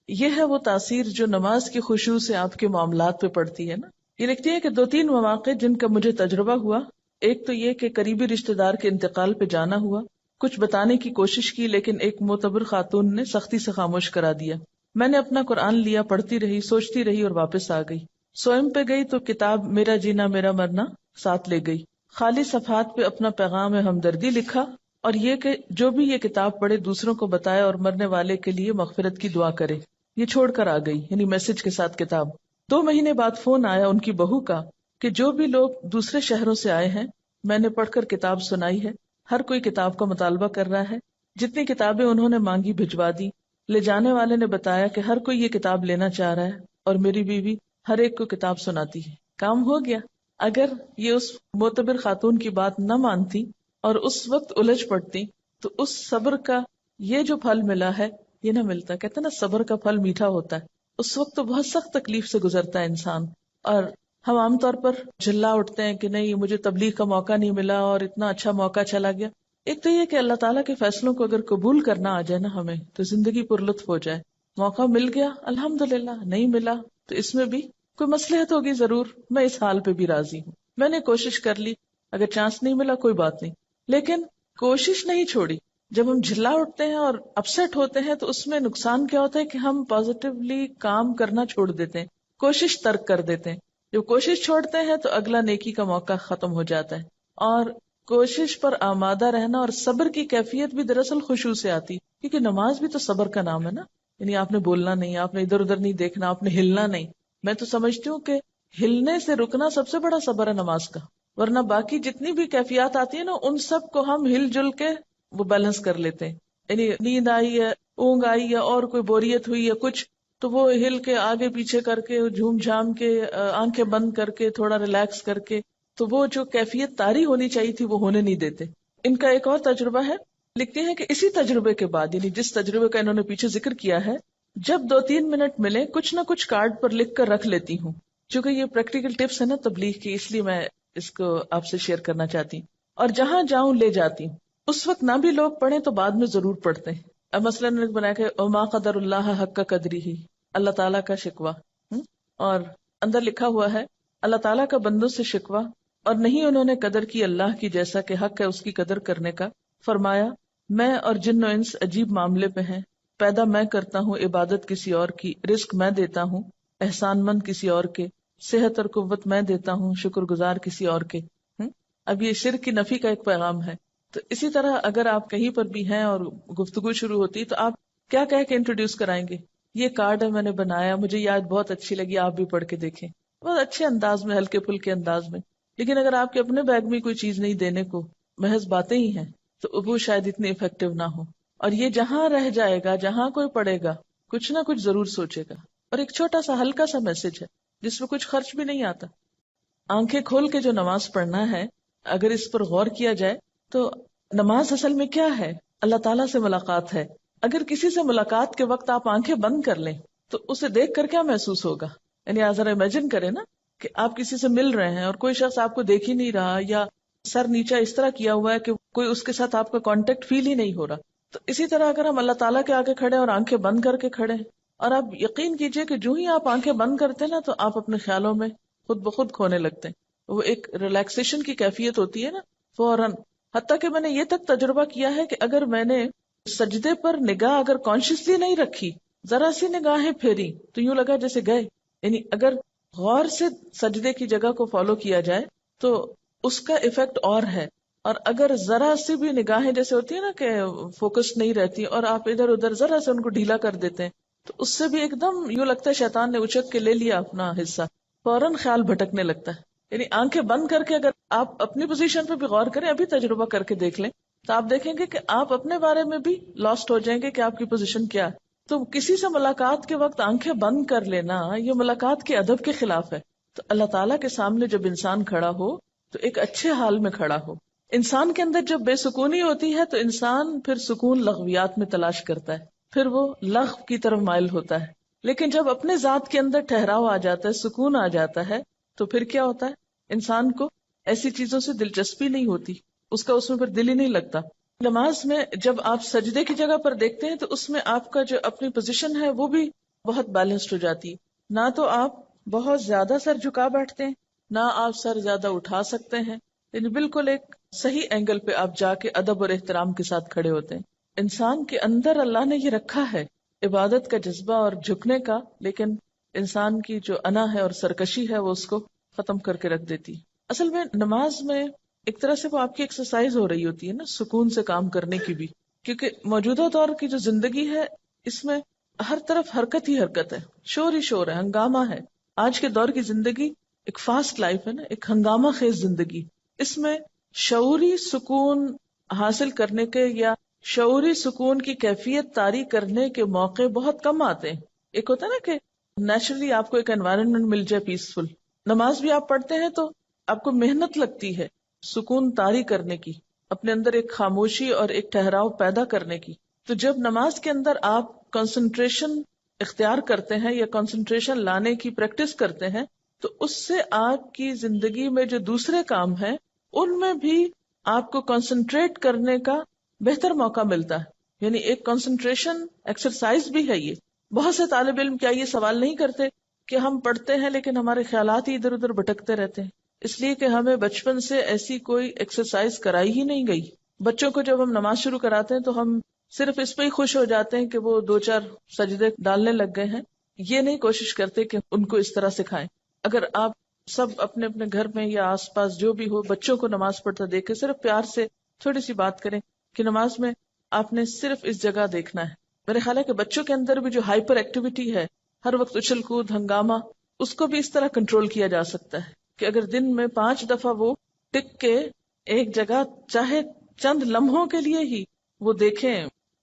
یہ ہے وہ تاثیر جو نماز کی خشوع سے آپ کے معاملات پہ پڑتی ہے نا. یہ لکھتی ہے کہ 2-3 مواقع جن کا مجھے تجربہ ہوا. ایک تو یہ کہ قریبی رشتہ دار کے انتقال پہ جانا ہوا. کچھ بتانے کی کوشش کی لیکن ایک معتبر خاتون نے سختی سے خاموش کرا دیا. میں نے اپنا قرآن لیا، پڑھتی رہی، سوچتی رہی اور واپس آ گئی. سوئم پہ گئی تو کتاب میرا جینا میرا مرنا ساتھ لے گئی. خالی صفحات پہ اپنا پیغام ہمدردی لکھا، اور یہ کہ جو بھی یہ کتاب پڑھے دوسروں کو بتائے اور مرنے والے کے لیے مغفرت کی دعا کرے. یہ چھوڑ کر آ گئی، یعنی میسج کے ساتھ کتاب. 2 مہینے بعد فون آیا ان کی بہو کا کہ جو بھی لوگ دوسرے شہروں سے آئے ہیں میں نے پڑھ کر کتاب سنائی ہے. ہر کوئی کتاب کا مطالبہ کر رہا ہے. جتنی کتابیں انہوں نے مانگی بھجوا دی. لے جانے والے نے بتایا کہ ہر کوئی یہ کتاب لینا چاہ رہا ہے، اور میری بیوی ہر ایک کو کتاب سناتی ہے. کام ہو گیا. اگر یہ اس معتبر خاتون کی بات نہ مانتی اور اس وقت الجھ پڑتی تو اس صبر کا یہ جو پھل ملا ہے یہ نہ ملتا. کہتے ہیں نا صبر کا پھل میٹھا ہوتا ہے. اس وقت تو بہت سخت تکلیف سے گزرتا ہے انسان، اور ہم عام طور پر جھلا اٹھتے ہیں کہ نہیں مجھے تبلیغ کا موقع نہیں ملا اور اتنا اچھا موقع چلا گیا. ایک تو یہ کہ اللہ تعالیٰ کے فیصلوں کو اگر قبول کرنا آ جائے نا ہمیں تو زندگی پر لطف ہو جائے. موقع مل گیا الحمدللہ، نہیں ملا تو اس میں بھی کوئی مصلحت ہوگی ضرور. میں اس حال پہ بھی راضی ہوں. میں نے کوشش کر لی، اگر چانس نہیں ملا کوئی بات نہیں، لیکن کوشش نہیں چھوڑی. جب ہم جھلا اٹھتے ہیں اور اپسیٹ ہوتے ہیں تو اس میں نقصان کیا ہوتا ہے کہ ہم پازیٹیولی کام کرنا چھوڑ دیتے ہیں، کوشش ترک کر دیتے ہیں. جب کوشش چھوڑتے ہیں تو اگلا نیکی کا موقع ختم ہو جاتا ہے. اور کوشش پر آمادہ رہنا اور صبر کی کیفیت بھی دراصل خشوع سے آتی، کیونکہ نماز بھی تو صبر کا نام ہے نا. یعنی آپ نے بولنا نہیں، آپ نے ادھر ادھر نہیں دیکھنا، آپ نے ہلنا نہیں. میں تو سمجھتی ہوں کہ ہلنے سے رکنا سب سے بڑا صبر ہے نماز کا. ورنہ باقی جتنی بھی کیفیات آتی ہیں نا ان سب کو ہم ہل جل کے وہ بیلنس کر لیتے ہیں. یعنی نیند آئی ہے، اونگ آئی ہے، اور کوئی بوریت ہوئی ہے کچھ، تو وہ ہل کے آگے پیچھے کر کے جھوم جھام کے آنکھیں بند کر کے تھوڑا ریلیکس کر کے، تو وہ جو کیفیت طاری ہونی چاہیے تھی وہ ہونے نہیں دیتے. ان کا ایک اور تجربہ ہے. لکھتے ہیں کہ اسی تجربے کے بعد، یعنی جس تجربے کا انہوں نے پیچھے ذکر کیا ہے، جب 2-3 منٹ ملے کچھ نہ کچھ کارڈ پر لکھ کر رکھ لیتی ہوں. چونکہ یہ پریکٹیکل ٹپس ہے نا تبلیغ کی، اس لیے میں اس کو آپ سے شیئر کرنا چاہتی ہوں. اور جہاں جاؤں لے جاتی ہوں. اس وقت نہ بھی لوگ پڑھیں تو بعد میں ضرور پڑھتے ہیں. اب مثلا انہوں نے بنایا کہ وما قدر اللہ حق قدری ہی، اللہ تعالیٰ کا شکوہ. اور اندر لکھا ہوا ہے اللہ تعالیٰ کا بندوں سے شکوہ، اور نہیں انہوں نے قدر کی اللہ کی جیسا کہ حق ہے اس کی قدر کرنے کا. فرمایا میں اور جن و انس عجیب معاملے پہ ہیں. پیدا میں کرتا ہوں، عبادت کسی اور کی، رزق میں دیتا ہوں، احسان مند کسی اور کے، صحت اور قوت میں دیتا ہوں، شکر گزار کسی اور کے. اب یہ شرک کی نفی کا ایک پیغام ہے. تو اسی طرح اگر آپ کہیں پر بھی ہیں اور گفتگو شروع ہوتی تو آپ کیا کہہ کے انٹروڈیوس کرائیں گے؟ یہ کارڈ ہے میں نے بنایا، مجھے یہ آج بہت اچھی لگی، آپ بھی پڑھ کے دیکھیں. بہت اچھے انداز میں، ہلکے پھلکے انداز میں. لیکن اگر آپ کے اپنے بیگ میں کوئی چیز نہیں دینے کو، محض باتیں ہی ہیں، تو وہ شاید اتنی افیکٹو نہ ہو. اور یہ جہاں رہ جائے گا، جہاں کوئی پڑھے گا، کچھ نہ کچھ ضرور سوچے گا. اور ایک چھوٹا سا ہلکا سا میسج ہے جس میں کچھ خرچ بھی نہیں آتا. آنکھیں کھول کے جو نماز پڑھنا ہے، اگر اس پر غور کیا جائے تو نماز اصل میں کیا ہے؟ اللہ تعالیٰ سے ملاقات ہے. اگر کسی سے ملاقات کے وقت آپ آنکھیں بند کر لیں تو اسے دیکھ کر کیا محسوس ہوگا؟ یعنی آپ ذرا امیجن کریں نا کہ آپ کسی سے مل رہے ہیں اور کوئی شخص آپ کو دیکھ ہی نہیں رہا، یا سر نیچا اس طرح کیا ہوا ہے کہ کوئی اس کے ساتھ آپ کا کانٹیکٹ فیل ہی نہیں ہو رہا. تو اسی طرح اگر ہم اللہ تعالیٰ کے آگے کھڑے اور آنکھیں بند کر کے کھڑے ہیں، اور آپ یقین کیجئے کہ جو ہی آپ آنکھیں بند کرتے ہیں نا تو آپ اپنے خیالوں میں خود بخود کھونے لگتے ہیں. وہ ایک ریلیکسیشن کی کیفیت ہوتی ہے نا فوراً. حتیٰ کہ میں نے یہ تک تجربہ کیا ہے کہ اگر میں نے سجدے پر نگاہ اگر کانشیسلی نہیں رکھی، ذرا سی نگاہیں پھیری تو یوں لگا جیسے گئے. یعنی اگر غور سے سجدے کی جگہ کو فالو کیا جائے تو اس کا ایفیکٹ اور ہے. اور اگر ذرا سی بھی نگاہیں جیسے ہوتی ہیں نا کہ فوکس نہیں رہتی اور آپ ادھر ادھر ذرا سے ان کو ڈھیلا کر دیتے ہیں تو اس سے بھی ایک دم یوں لگتا ہے شیطان نے اچک کے لے لیا اپنا حصہ، فوراً خیال بھٹکنے لگتا ہے. یعنی آنکھیں بند کر کے اگر آپ اپنی پوزیشن پہ بھی غور کریں، ابھی تجربہ کر کے دیکھ لیں تو آپ دیکھیں گے کہ آپ اپنے بارے میں بھی لاسٹ ہو جائیں گے کہ آپ کی پوزیشن کیا ہے. تو کسی سے ملاقات کے وقت آنکھیں بند کر لینا یہ ملاقات کے ادب کے خلاف ہے. تو اللہ تعالیٰ کے سامنے جب انسان کھڑا ہو تو ایک اچھے حال میں کھڑا ہو. انسان کے اندر جب بے سکونی ہوتی ہے تو انسان پھر سکون لغویات میں تلاش کرتا ہے، پھر وہ لغو کی طرف مائل ہوتا ہے. لیکن جب اپنے ذات کے اندر ٹھہراؤ آ جاتا ہے، سکون آ جاتا ہے، تو پھر کیا ہوتا ہے؟ انسان کو ایسی چیزوں سے دلچسپی نہیں ہوتی، اس کا اس میں پھر دل ہی نہیں لگتا. نماز میں جب آپ سجدے کی جگہ پر دیکھتے ہیں تو اس میں آپ کا جو اپنی پوزیشن ہے وہ بھی بہت بیلنسڈ ہو جاتی ہے. نہ تو آپ بہت زیادہ سر جھکا بیٹھتے ہیں، نہ آپ سر زیادہ اٹھا سکتے ہیں، یعنی بالکل ایک صحیح اینگل پہ آپ جا کے ادب اور احترام کے ساتھ کھڑے ہوتے ہیں. انسان کے اندر اللہ نے یہ رکھا ہے عبادت کا جذبہ اور جھکنے کا، لیکن انسان کی جو انا ہے اور سرکشی ہے وہ اس کو ختم کر کے رکھ دیتی. اصل میں نماز میں ایک طرح سے وہ آپ کی ایکسرسائز ہو رہی ہوتی ہے نا، سکون سے کام کرنے کی بھی، کیونکہ موجودہ دور کی جو زندگی ہے اس میں ہر طرف حرکت ہی حرکت ہے، شور ہی شور ہے، ہنگامہ ہے. آج کے دور کی زندگی ایک فاسٹ لائف ہے نا، ایک ہنگامہ خیز زندگی. اس میں شعوری سکون حاصل کرنے کے یا شعوری سکون کی کیفیت طاری کرنے کے موقع بہت کم آتے ہیں. ایک ہوتا ہے نا کہ نیچرلی آپ کو ایک انوائرنمنٹ مل جائے پیسفل. نماز بھی آپ پڑھتے ہیں تو آپ کو محنت لگتی ہے سکون طاری کرنے کی، اپنے اندر ایک خاموشی اور ایک ٹھہراؤ پیدا کرنے کی. تو جب نماز کے اندر آپ کنسنٹریشن اختیار کرتے ہیں یا کنسنٹریشن لانے کی پریکٹس کرتے ہیں تو اس سے آپ کی زندگی میں جو دوسرے کام ہیں ان میں بھی آپ کو کنسنٹریٹ کرنے کا بہتر موقع ملتا ہے. یعنی ایک کنسنٹریشن ایکسرسائز بھی ہے یہ. بہت سے طالب علم کیا یہ سوال نہیں کرتے کہ ہم پڑھتے ہیں لیکن ہمارے خیالات ہی ادھر ادھر بھٹکتے رہتے ہیں؟ اس لیے کہ ہمیں بچپن سے ایسی کوئی ایکسرسائز کرائی ہی نہیں گئی. بچوں کو جب ہم نماز شروع کراتے ہیں تو ہم صرف اس پہ ہی خوش ہو جاتے ہیں کہ وہ 2-4 سجدے ڈالنے لگ گئے ہیں، یہ نہیں کوشش کرتے کہ ان کو اس طرح سکھائیں. اگر آپ سب اپنے اپنے گھر میں یا آس پاس جو بھی ہو بچوں کو نماز پڑھتا دیکھیں، صرف پیار سے تھوڑی سی بات کریں کہ نماز میں آپ نے صرف اس جگہ دیکھنا ہے. میرے خیال ہے کہ بچوں کے اندر بھی جو ہائپر ایکٹیویٹی ہے، ہر وقت اچھل کود ہنگامہ، اس کو بھی اس طرح کنٹرول کیا جا سکتا ہے کہ اگر دن میں 5 دفعہ وہ ٹک کے ایک جگہ چاہے چند لمحوں کے لیے ہی وہ دیکھیں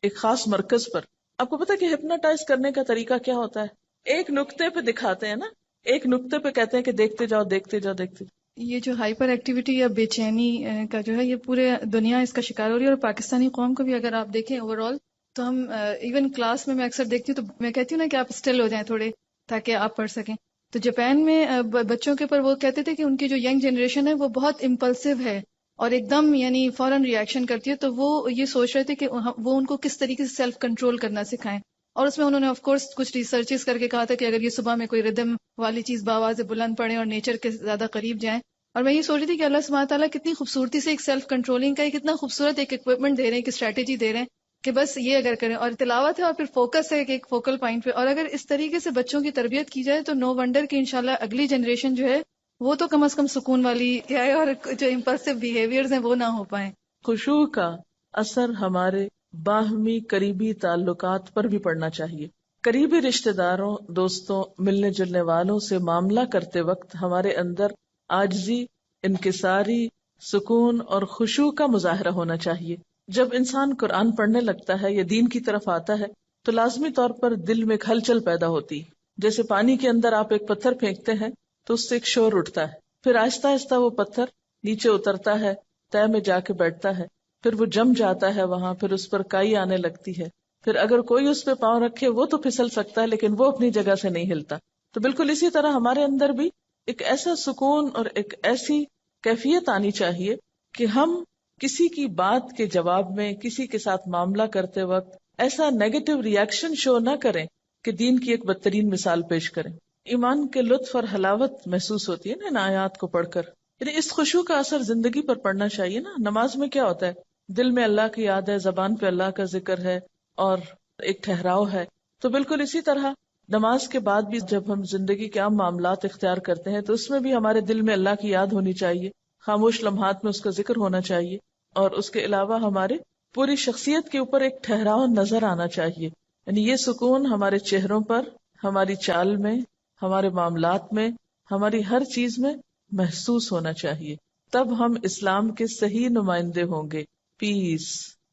ایک خاص مرکز پر. آپ کو پتا کہ ہپنوٹائز کرنے کا طریقہ کیا ہوتا ہے؟ ایک نقطے پہ دکھاتے ہیں نا، ایک نقطے پہ کہتے ہیں کہ دیکھتے جاؤ دیکھتے جاؤ دیکھتے جاؤ. یہ جو ہائپر ایکٹیویٹی یا بے چینی کا جو ہے یہ پورے دنیا اس کا شکار ہو رہی ہے، اور پاکستانی قوم کو بھی اگر آپ دیکھیں اوور آل تو ہم ایون کلاس میں اکثر دیکھتی ہوں تو میں کہتی ہوں نا کہ آپ اسٹل ہو جائیں تھوڑے تاکہ آپ پڑھ سکیں. تو جاپان میں بچوں کے اوپر وہ کہتے تھے کہ ان کی جو ینگ جنریشن ہے وہ بہت امپلسو ہے اور ایک دم یعنی فوراً ریئیکشن کرتی ہے، تو وہ یہ سوچ رہے تھے کہ وہ ان کو کس طریقے سے سیلف کنٹرول کرنا سکھائیں. اور اس میں انہوں نے آف کورس کچھ ریسرچز کر کے کہا تھا کہ اگر یہ صبح میں کوئی ردم والی چیز باواز بلند پڑھیں اور نیچر کے زیادہ قریب جائیں. اور میں یہ سوچ رہی تھی کہ اللہ سبحانہ تعالیٰ کتنی خوبصورتی سے ایک سیلف کنٹرولنگ کا کتنا خوبصورت ایک اکوپمنٹ دے رہے ہیں، ایک اسٹریٹجی دے رہے ہیں کہ بس یہ اگر کریں، اور تلاوت ہے اور پھر فوکس ہے ایک فوکل پوائنٹ پہ. اور اگر اس طریقے سے بچوں کی تربیت کی جائے تو نو ونڈر کہ انشاءاللہ اگلی جنریشن جو ہے وہ تو کم از کم سکون والی کیا ہے، اور جو امپلسو بیہیویئرز ہیں وہ نہ ہو پائیں. خشوع کا اثر ہمارے باہمی قریبی تعلقات پر بھی پڑنا چاہیے. قریبی رشتہ داروں، دوستوں، ملنے جلنے والوں سے معاملہ کرتے وقت ہمارے اندر عاجزی، انکساری، سکون اور خشوع کا مظاہرہ ہونا چاہیے. جب انسان قرآن پڑھنے لگتا ہے یا دین کی طرف آتا ہے تو لازمی طور پر دل میں ایک ہلچل پیدا ہوتی. جیسے پانی کے اندر آپ ایک پتھر پھینکتے ہیں تو اس سے ایک شور اٹھتا ہے، پھر آہستہ آہستہ وہ پتھر نیچے اترتا ہے، تہ میں جا کے بیٹھتا ہے، پھر وہ جم جاتا ہے وہاں، پھر اس پر کائی آنے لگتی ہے، پھر اگر کوئی اس پہ پاؤں رکھے وہ تو پھسل سکتا ہے لیکن وہ اپنی جگہ سے نہیں ہلتا. تو بالکل اسی طرح ہمارے اندر بھی ایک ایسا سکون اور ایک ایسی کیفیت آنی چاہیے کہ ہم کسی کی بات کے جواب میں کسی کے ساتھ معاملہ کرتے وقت ایسا نیگیٹو ری ایکشن شو نہ کریں کہ دین کی ایک بدترین مثال پیش کریں. ایمان کے لطف اور حلاوت محسوس ہوتی ہے نا ان آیات کو پڑھ کر. یعنی اس خشوع کا اثر زندگی پر پڑنا چاہیے نا. نماز میں کیا ہوتا ہے؟ دل میں اللہ کی یاد ہے، زبان پہ اللہ کا ذکر ہے اور ایک ٹھہراؤ ہے. تو بالکل اسی طرح نماز کے بعد بھی جب ہم زندگی کے عام معاملات اختیار کرتے ہیں تو اس میں بھی ہمارے دل میں اللہ کی یاد ہونی چاہیے، خاموش لمحات میں اس کا ذکر ہونا چاہیے. اور اس کے علاوہ ہمارے پوری شخصیت کے اوپر ایک ٹھہراؤ نظر آنا چاہیے. یعنی یہ سکون ہمارے چہروں پر، ہماری چال میں، ہمارے معاملات میں، ہماری ہر چیز میں محسوس ہونا چاہیے. تب ہم اسلام کے صحیح نمائندے ہوں گے. پیس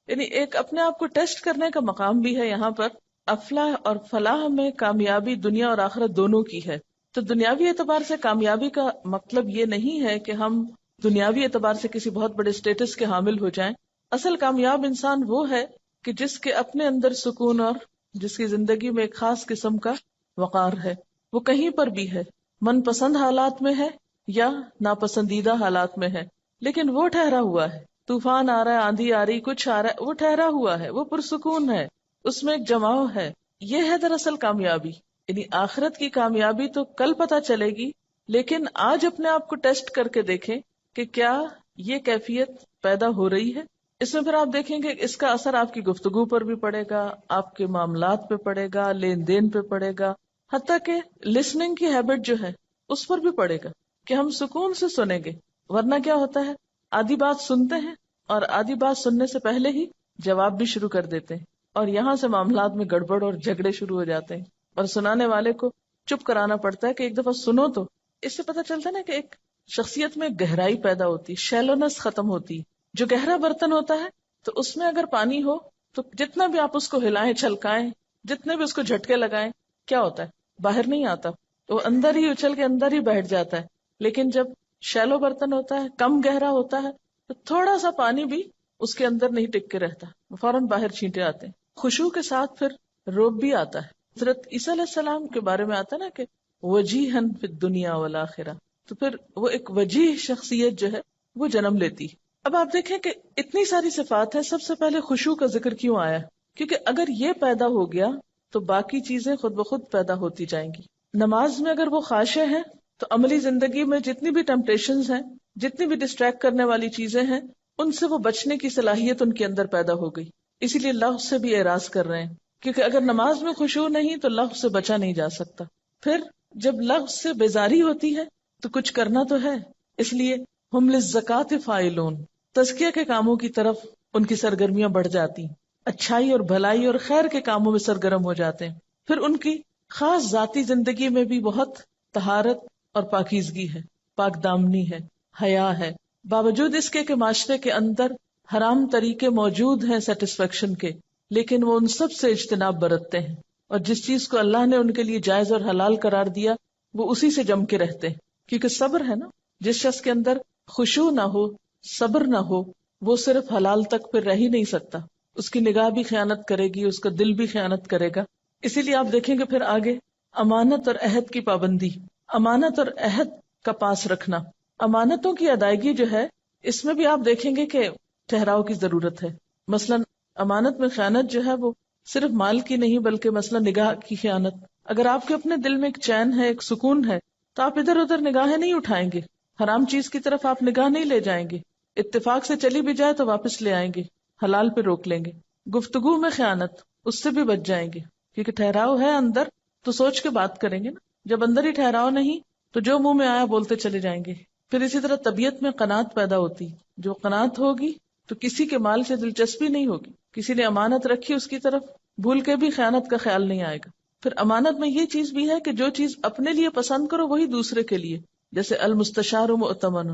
یعنی ایک اپنے آپ کو ٹیسٹ کرنے کا مقام بھی ہے یہاں پر. افلاح اور فلاح میں کامیابی دنیا اور آخرت دونوں کی ہے. تو دنیاوی اعتبار سے کامیابی کا مطلب یہ نہیں ہے کہ ہم دنیاوی اعتبار سے کسی بہت بڑے سٹیٹس کے حامل ہو جائیں. اصل کامیاب انسان وہ ہے کہ جس کے اپنے اندر سکون اور جس کی زندگی میں ایک خاص قسم کا وقار ہے. وہ کہیں پر بھی ہے، من پسند حالات میں ہے یا ناپسندیدہ حالات میں ہے، لیکن وہ ٹھہرا ہوا ہے. طوفان آ رہا ہے، آندھی آ رہی، کچھ آ رہا ہے، وہ ٹھہرا ہوا ہے، وہ پرسکون ہے، اس میں ایک جماؤ ہے. یہ ہے دراصل کامیابی. یعنی آخرت کی کامیابی تو کل پتہ چلے گی، لیکن آج اپنے آپ کو ٹیسٹ کر کے دیکھیں کہ کیا یہ کیفیت پیدا ہو رہی ہے. اس میں پھر آپ دیکھیں گے اس کا اثر آپ کی گفتگو پر بھی پڑے گا، آپ کے معاملات پہ پڑے گا، لین دین پہ پڑے گا، حتیٰ کہ لسننگ کی ہیبٹ جو ہے اس پر بھی پڑے گا کہ ہم سکون سے سنیں گے. ورنہ کیا ہوتا ہے، آدھی بات سنتے ہیں اور آدھی بات سننے سے پہلے ہی جواب بھی شروع کر دیتے ہیں، اور یہاں سے معاملات میں گڑبڑ اور جھگڑے شروع ہو جاتے ہیں. اور سنانے والے کو چپ کرانا پڑتا ہے کہ ایک دفعہ سنو. تو اس سے پتہ چلتا ہے نا کہ ایک شخصیت میں گہرائی پیدا ہوتی، شیلونس ختم ہوتی. جو گہرا برتن ہوتا ہے تو اس میں اگر پانی ہو تو جتنا بھی آپ اس کو ہلائیں چھلکائیں، جتنے بھی اس کو جھٹکے لگائیں، کیا ہوتا ہے، باہر نہیں آتا، تو اندر ہی اچھل کے اندر ہی بیٹھ جاتا ہے. لیکن جب شیلو برتن ہوتا ہے، کم گہرا ہوتا ہے، تو تھوڑا سا پانی بھی اس کے اندر نہیں ٹک کے رہتا، فوراً باہر چھینٹے آتے ہیں. خشوع کے ساتھ پھر روب بھی آتا ہے. حضرت عیسیٰ علیہ السلام کے بارے میں آتا ہے نا کہ وجیہن فی الدنیا والآخرہ، تو پھر وہ ایک وجیح شخصیت جو ہے وہ جنم لیتی. اب آپ دیکھیں کہ اتنی ساری صفات ہیں، سب سے پہلے خشوع کا ذکر کیوں آیا؟ کیونکہ اگر یہ پیدا ہو گیا تو باقی چیزیں خود بخود پیدا ہوتی جائیں گی. نماز میں اگر وہ خاشع ہیں تو عملی زندگی میں جتنی بھی ٹیمپٹیشنز ہیں، جتنی بھی ڈسٹریکٹ کرنے والی چیزیں ہیں، ان سے وہ بچنے کی صلاحیت ان کے اندر پیدا ہو گئی. اسی لیے لغو سے بھی اعراض کر رہے ہیں، کیونکہ اگر نماز میں خشوع نہیں تو لغو سے بچا نہیں جا سکتا. پھر جب لغو سے بیزاری ہوتی ہے تو کچھ کرنا تو ہے، اس لیے ہم للزکاۃ فاعلون، تزکیہ کے کاموں کی طرف ان کی سرگرمیاں بڑھ جاتی، اچھائی اور بھلائی اور خیر کے کاموں میں سرگرم ہو جاتے ہیں. پھر ان کی خاص ذاتی زندگی میں بھی بہت طہارت اور پاکیزگی ہے، پاک دامنی ہے، حیا ہے، باوجود اس کے کہ معاشرے کے اندر حرام طریقے موجود ہیں سیٹسفیکشن کے، لیکن وہ ان سب سے اجتناب برتتے ہیں، اور جس چیز کو اللہ نے ان کے لیے جائز اور حلال قرار دیا وہ اسی سے جم کے رہتے ہیں. کیونکہ صبر ہے نا، جس شخص کے اندر خشوع نہ ہو، صبر نہ ہو، وہ صرف حلال تک پھر رہ ہی نہیں سکتا. اس کی نگاہ بھی خیانت کرے گی، اس کا دل بھی خیانت کرے گا. اسی لیے آپ دیکھیں گے پھر آگے امانت اور عہد کی پابندی، امانت اور عہد کا پاس رکھنا. امانتوں کی ادائیگی جو ہے اس میں بھی آپ دیکھیں گے کہ ٹھہراؤ کی ضرورت ہے. مثلا امانت میں خیانت جو ہے وہ صرف مال کی نہیں بلکہ مثلا نگاہ کی خیانت. اگر آپ کے اپنے دل میں ایک چین ہے، ایک سکون ہے، تو آپ ادھر ادھر نگاہیں نہیں اٹھائیں گے، حرام چیز کی طرف آپ نگاہ نہیں لے جائیں گے. اتفاق سے چلی بھی جائے تو واپس لے آئیں گے، حلال پہ روک لیں گے. گفتگو میں خیانت، اس سے بھی بچ جائیں گے، کیونکہ ٹھہراؤ ہے اندر تو سوچ کے بات کریں گے نا. جب اندر ہی ٹھہراؤ نہیں تو جو منہ میں آیا بولتے چلے جائیں گے. پھر اسی طرح طبیعت میں قناعت پیدا ہوتی، جو قناعت ہوگی تو کسی کے مال سے دلچسپی نہیں ہوگی. کسی نے امانت رکھی اس کی طرف بھول کے بھی خیانت کا خیال نہیں آئے گا. پھر امانت میں یہ چیز بھی ہے کہ جو چیز اپنے لیے پسند کرو وہی دوسرے کے لیے، جیسے المستشار مؤتمن،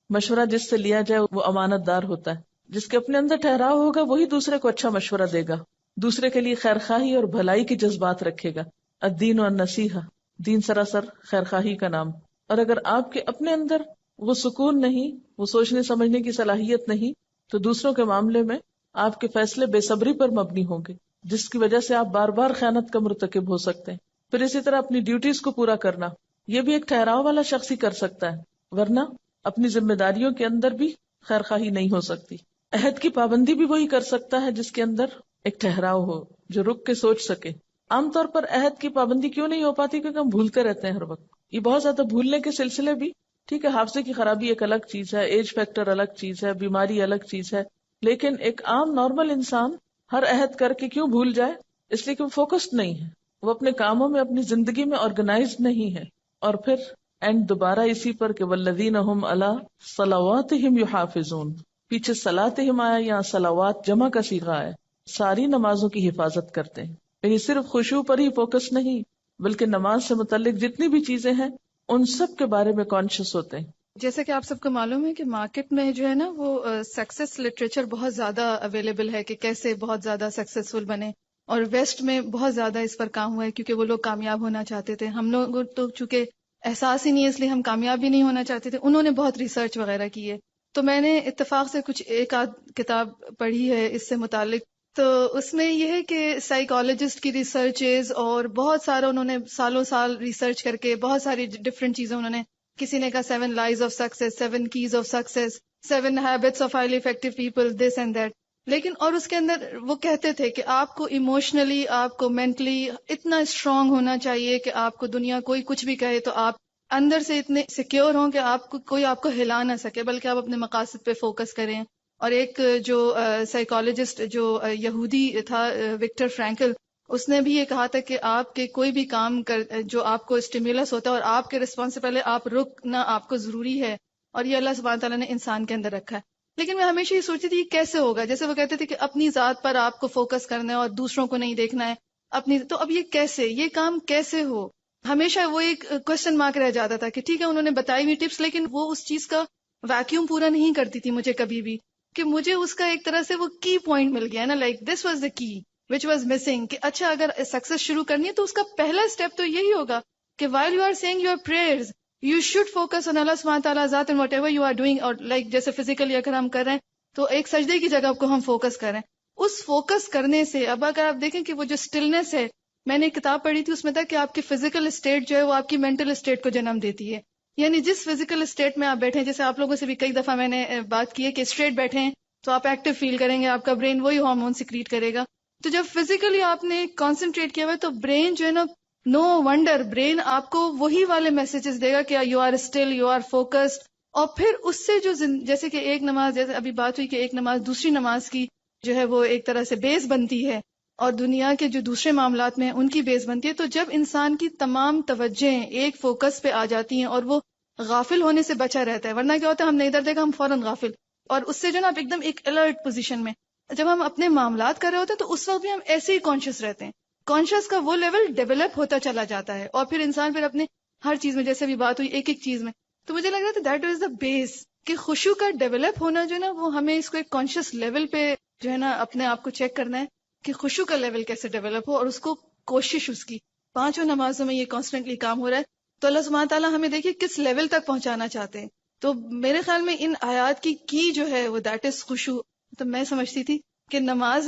مشورہ جس سے لیا جائے وہ امانت دار ہوتا ہے. جس کے اپنے اندر ٹھہراؤ ہوگا وہی دوسرے کو اچھا مشورہ دے گا، دوسرے کے لیے خیرخواہی اور بھلائی کے جذبات رکھے گا. الدین والنصیحہ، دین سراسر خیرخواہی کا نام. اور اگر آپ کے اپنے اندر وہ سکون نہیں، وہ سوچنے سمجھنے کی صلاحیت نہیں، تو دوسروں کے معاملے میں آپ کے فیصلے بے صبری پر مبنی ہوں گے، جس کی وجہ سے آپ بار بار خیانت کا مرتکب ہو سکتے ہیں. پھر اسی طرح اپنی ڈیوٹیز کو پورا کرنا، یہ بھی ایک ٹھہراؤ والا شخص ہی کر سکتا ہے، ورنہ اپنی ذمہ داریوں کے اندر بھی خیرخواہی نہیں ہو سکتی. عہد کی پابندی بھی وہی کر سکتا ہے جس کے اندر ایک ٹھہراؤ ہو، جو رک کے سوچ سکے. عام طور پر عہد کی پابندی کیوں نہیں ہو پاتی؟ کیونکہ ہم بھولتے رہتے ہیں ہر وقت. یہ بہت زیادہ بھولنے کے سلسلے بھی ٹھیک ہے، حافظے کی خرابی ایک الگ چیز ہے، ایج فیکٹر الگ چیز ہے، بیماری الگ چیز ہے، لیکن ایک عام نارمل انسان ہر عہد کر کے کیوں بھول جائے؟ اس لیے کہ وہ فوکسڈ نہیں ہے، وہ اپنے کاموں میں اپنی زندگی میں آرگنائزڈ نہیں ہے. اور پھر اینڈ دوبارہ اسی پر کہ والذین هم علی صلواتہم یحافظون، پیچھے صلاتہم آیا، یہاں صلوات جمع کا صیغہ ہے، ساری نمازوں کی حفاظت کرتے ہیں. یعنی صرف خشوع پر ہی فوکس نہیں، بلکہ نماز سے متعلق جتنی بھی چیزیں ہیں ان سب کے بارے میں کانشیس ہوتے ہیں. جیسے کہ آپ سب کو معلوم ہے کہ مارکیٹ میں جو ہے نا وہ سکسیس لٹریچر بہت زیادہ اویلیبل ہے کہ کیسے بہت زیادہ سکسیسفل بنے، اور ویسٹ میں بہت زیادہ اس پر کام ہوا ہے کیونکہ وہ لوگ کامیاب ہونا چاہتے تھے. ہم لوگ تو چونکہ احساس ہی نہیں ہے اس لیے ہم کامیاب بھی نہیں ہونا چاہتے تھے. انہوں نے بہت ریسرچ وغیرہ کی ہے. تو میں نے اتفاق سے کچھ ایک آدھ کتاب پڑھی ہے اس سے متعلق. تو اس میں یہ ہے کہ سائیکالوجسٹ کی ریسرچز اور بہت سارا انہوں نے سالوں سال ریسرچ کر کے بہت ساری ڈفرینٹ چیزیں انہوں نے، کسی نے کہا 7 لائز of success, 7 keys of success, 7 habits of highly effective people, this and that. لیکن اور اس کے اندر وہ کہتے تھے کہ آپ کو ایموشنلی، آپ کو مینٹلی اتنا اسٹرانگ ہونا چاہیے کہ آپ کو دنیا کوئی کچھ بھی کہے تو آپ اندر سے اتنے سیکیور ہوں کہ آپ کو کوئی آپ کو ہلا نہ سکے، بلکہ آپ اپنے مقاصد پہ فوکس کریں. اور ایک جو سائیکالوجسٹ جو یہودی تھا وکٹر فرینکل، اس نے بھی یہ کہا تھا کہ آپ کے کوئی بھی کام جو آپ کو اسٹیمیولس ہوتا ہے اور آپ کے رسپانس سے پہلے آپ رکنا آپ کو ضروری ہے، اور یہ اللہ سبحانہ تعالیٰ نے انسان کے اندر رکھا ہے. لیکن میں ہمیشہ یہ سوچتی تھی کیسے ہوگا، جیسے وہ کہتے تھے کہ اپنی ذات پر آپ کو فوکس کرنا ہے اور دوسروں کو نہیں دیکھنا ہے اپنی. تو اب یہ کیسے، یہ کام کیسے ہو؟ ہمیشہ وہ ایک کوشچن مارک رہ جاتا تھا کہ ٹھیک ہے انہوں نے بتائی ہوئی ٹپس، لیکن وہ اس چیز کا ویکیوم پورا نہیں کرتی تھی مجھے کبھی بھی، کہ مجھے اس کا ایک طرح سے وہ کی پوائنٹ مل گیا نا، لائک دس واز دا کی وچ واز مسنگ، کہ اچھا اگر سکسیس شروع کرنی ہے تو اس کا پہلا اسٹیپ تو یہی ہوگا کہ while you are saying your prayers you should focus on Allah subhanahu wa ta'ala ذات and whatever you are doing. اور لائک جیسے فزیکلی اگر ہم کر رہے ہیں تو ایک سجدے کی جگہ کو ہم فوکس کریں. اس فوکس کرنے سے اب اگر آپ دیکھیں کہ وہ جو اسٹلنس ہے، میں نے ایک کتاب پڑھی تھی اس میں تھا کہ آپ کی فزیکل اسٹیٹ جو ہے وہ آپ کی مینٹل اسٹیٹ کو جنم دیتی ہے. یعنی جس فزیکل اسٹیٹ میں آپ بیٹھے ہیں، جیسے آپ لوگوں سے بھی کئی دفعہ میں نے بات کی ہے کہ اسٹریٹ بیٹھے ہیں تو آپ ایکٹیو فیل کریں گے، آپ کا برین وہی ہارمون سیکریٹ کرے گا. تو جب فزیکلی آپ نے کانسنٹریٹ کیا ہوا ہے تو برین جو ہے نا، نو ونڈر برین آپ کو وہی والے میسیجز دے گا کہ you are still, you are focused. اور پھر اس سے جو جیسے کہ ایک نماز، جیسے ابھی بات ہوئی کہ ایک نماز دوسری نماز کی جو ہے وہ ایک طرح سے بیس بنتی ہے، اور دنیا کے جو دوسرے معاملات میں ہیں ان کی بیس بنتی ہے. تو جب انسان کی تمام توجہیں ایک فوکس پہ آ جاتی ہیں اور وہ غافل ہونے سے بچا رہتا ہے، ورنہ کیا ہوتا ہے ہم نے ادھر دیکھا ہم فوراً غافل، اور اس سے جو نا آپ ایک دم ایک الرٹ پوزیشن میں جب ہم اپنے معاملات کر رہے ہوتے ہیں تو اس وقت بھی ہم ایسے ہی کانشیس رہتے ہیں. کانشیس کا وہ لیول ڈیولپ ہوتا چلا جاتا ہے، اور پھر انسان پھر اپنے ہر چیز میں، جیسے بھی بات ہوئی ایک ایک چیز میں، تو مجھے لگ رہا تھا دیٹ از دا بیس کہ خشوع کا ڈیولپ ہونا جو ہے نا وہ ہمیں اس کو ایک کانشیس لیول پہ جو ہے نا اپنے آپ کو چیک کرنا ہے کہ خشوع کا لیول کیسے ڈیولپ ہو، اور اس کو کوشش اس کی 5 نمازوں میں یہ کانسٹنٹلی کام ہو رہا ہے. تو اللہ سبحانہ تعالیٰ ہمیں دیکھیے کس لیول تک پہنچانا چاہتے ہیں. تو میرے خیال میں ان آیات کی جو ہے وہ دیٹ از خشوع. تو میں سمجھتی تھی کہ نماز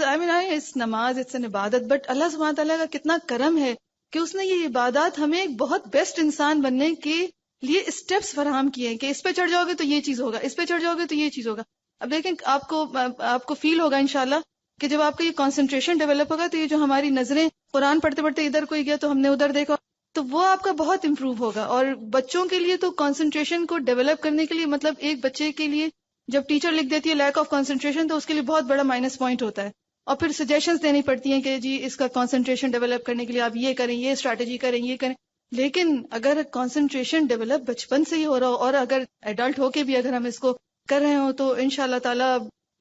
نماز اٹس این عبادت، بٹ اللہ سبحانہ تعالیٰ کا کتنا کرم ہے کہ اس نے یہ عبادات ہمیں ایک بہت بیسٹ انسان بننے کے لیے اسٹیپس فراہم کیے ہیں کہ اس پہ چڑھ جاؤ گے تو یہ چیز ہوگا، اس پہ چڑھ جاؤ گے تو یہ چیز ہوگا. اب دیکھیں آپ کو فیل ہوگا انشاءاللہ کہ جب آپ کا یہ کانسنٹریشن ڈیولپ ہوگا تو یہ جو ہماری نظریں قرآن پڑھتے پڑھتے ادھر کوئی گیا تو ہم نے ادھر دیکھا، تو وہ آپ کا بہت امپروو ہوگا. اور بچوں کے لیے تو کانسنٹریشن کو ڈیولپ کرنے کے لیے، مطلب ایک بچے کے لیے جب ٹیچر لکھ دیتی ہے لیک آف کانسنٹریشن تو اس کے لیے بہت بڑا مائنس پوائنٹ ہوتا ہے، اور پھر سجیشنز دینی پڑتی ہیں کہ جی اس کا کانسنٹریشن ڈیولپ کرنے کے لیے آپ یہ کریں، یہ اسٹریٹجی کریں، یہ کریں. لیکن اگر کانسنٹریشن ڈیولپ بچپن سے ہی ہو رہا ہو، اور اگر ایڈلٹ ہو کے بھی اگر ہم اس کو کر رہے ہوں، تو انشاءاللہ تعالی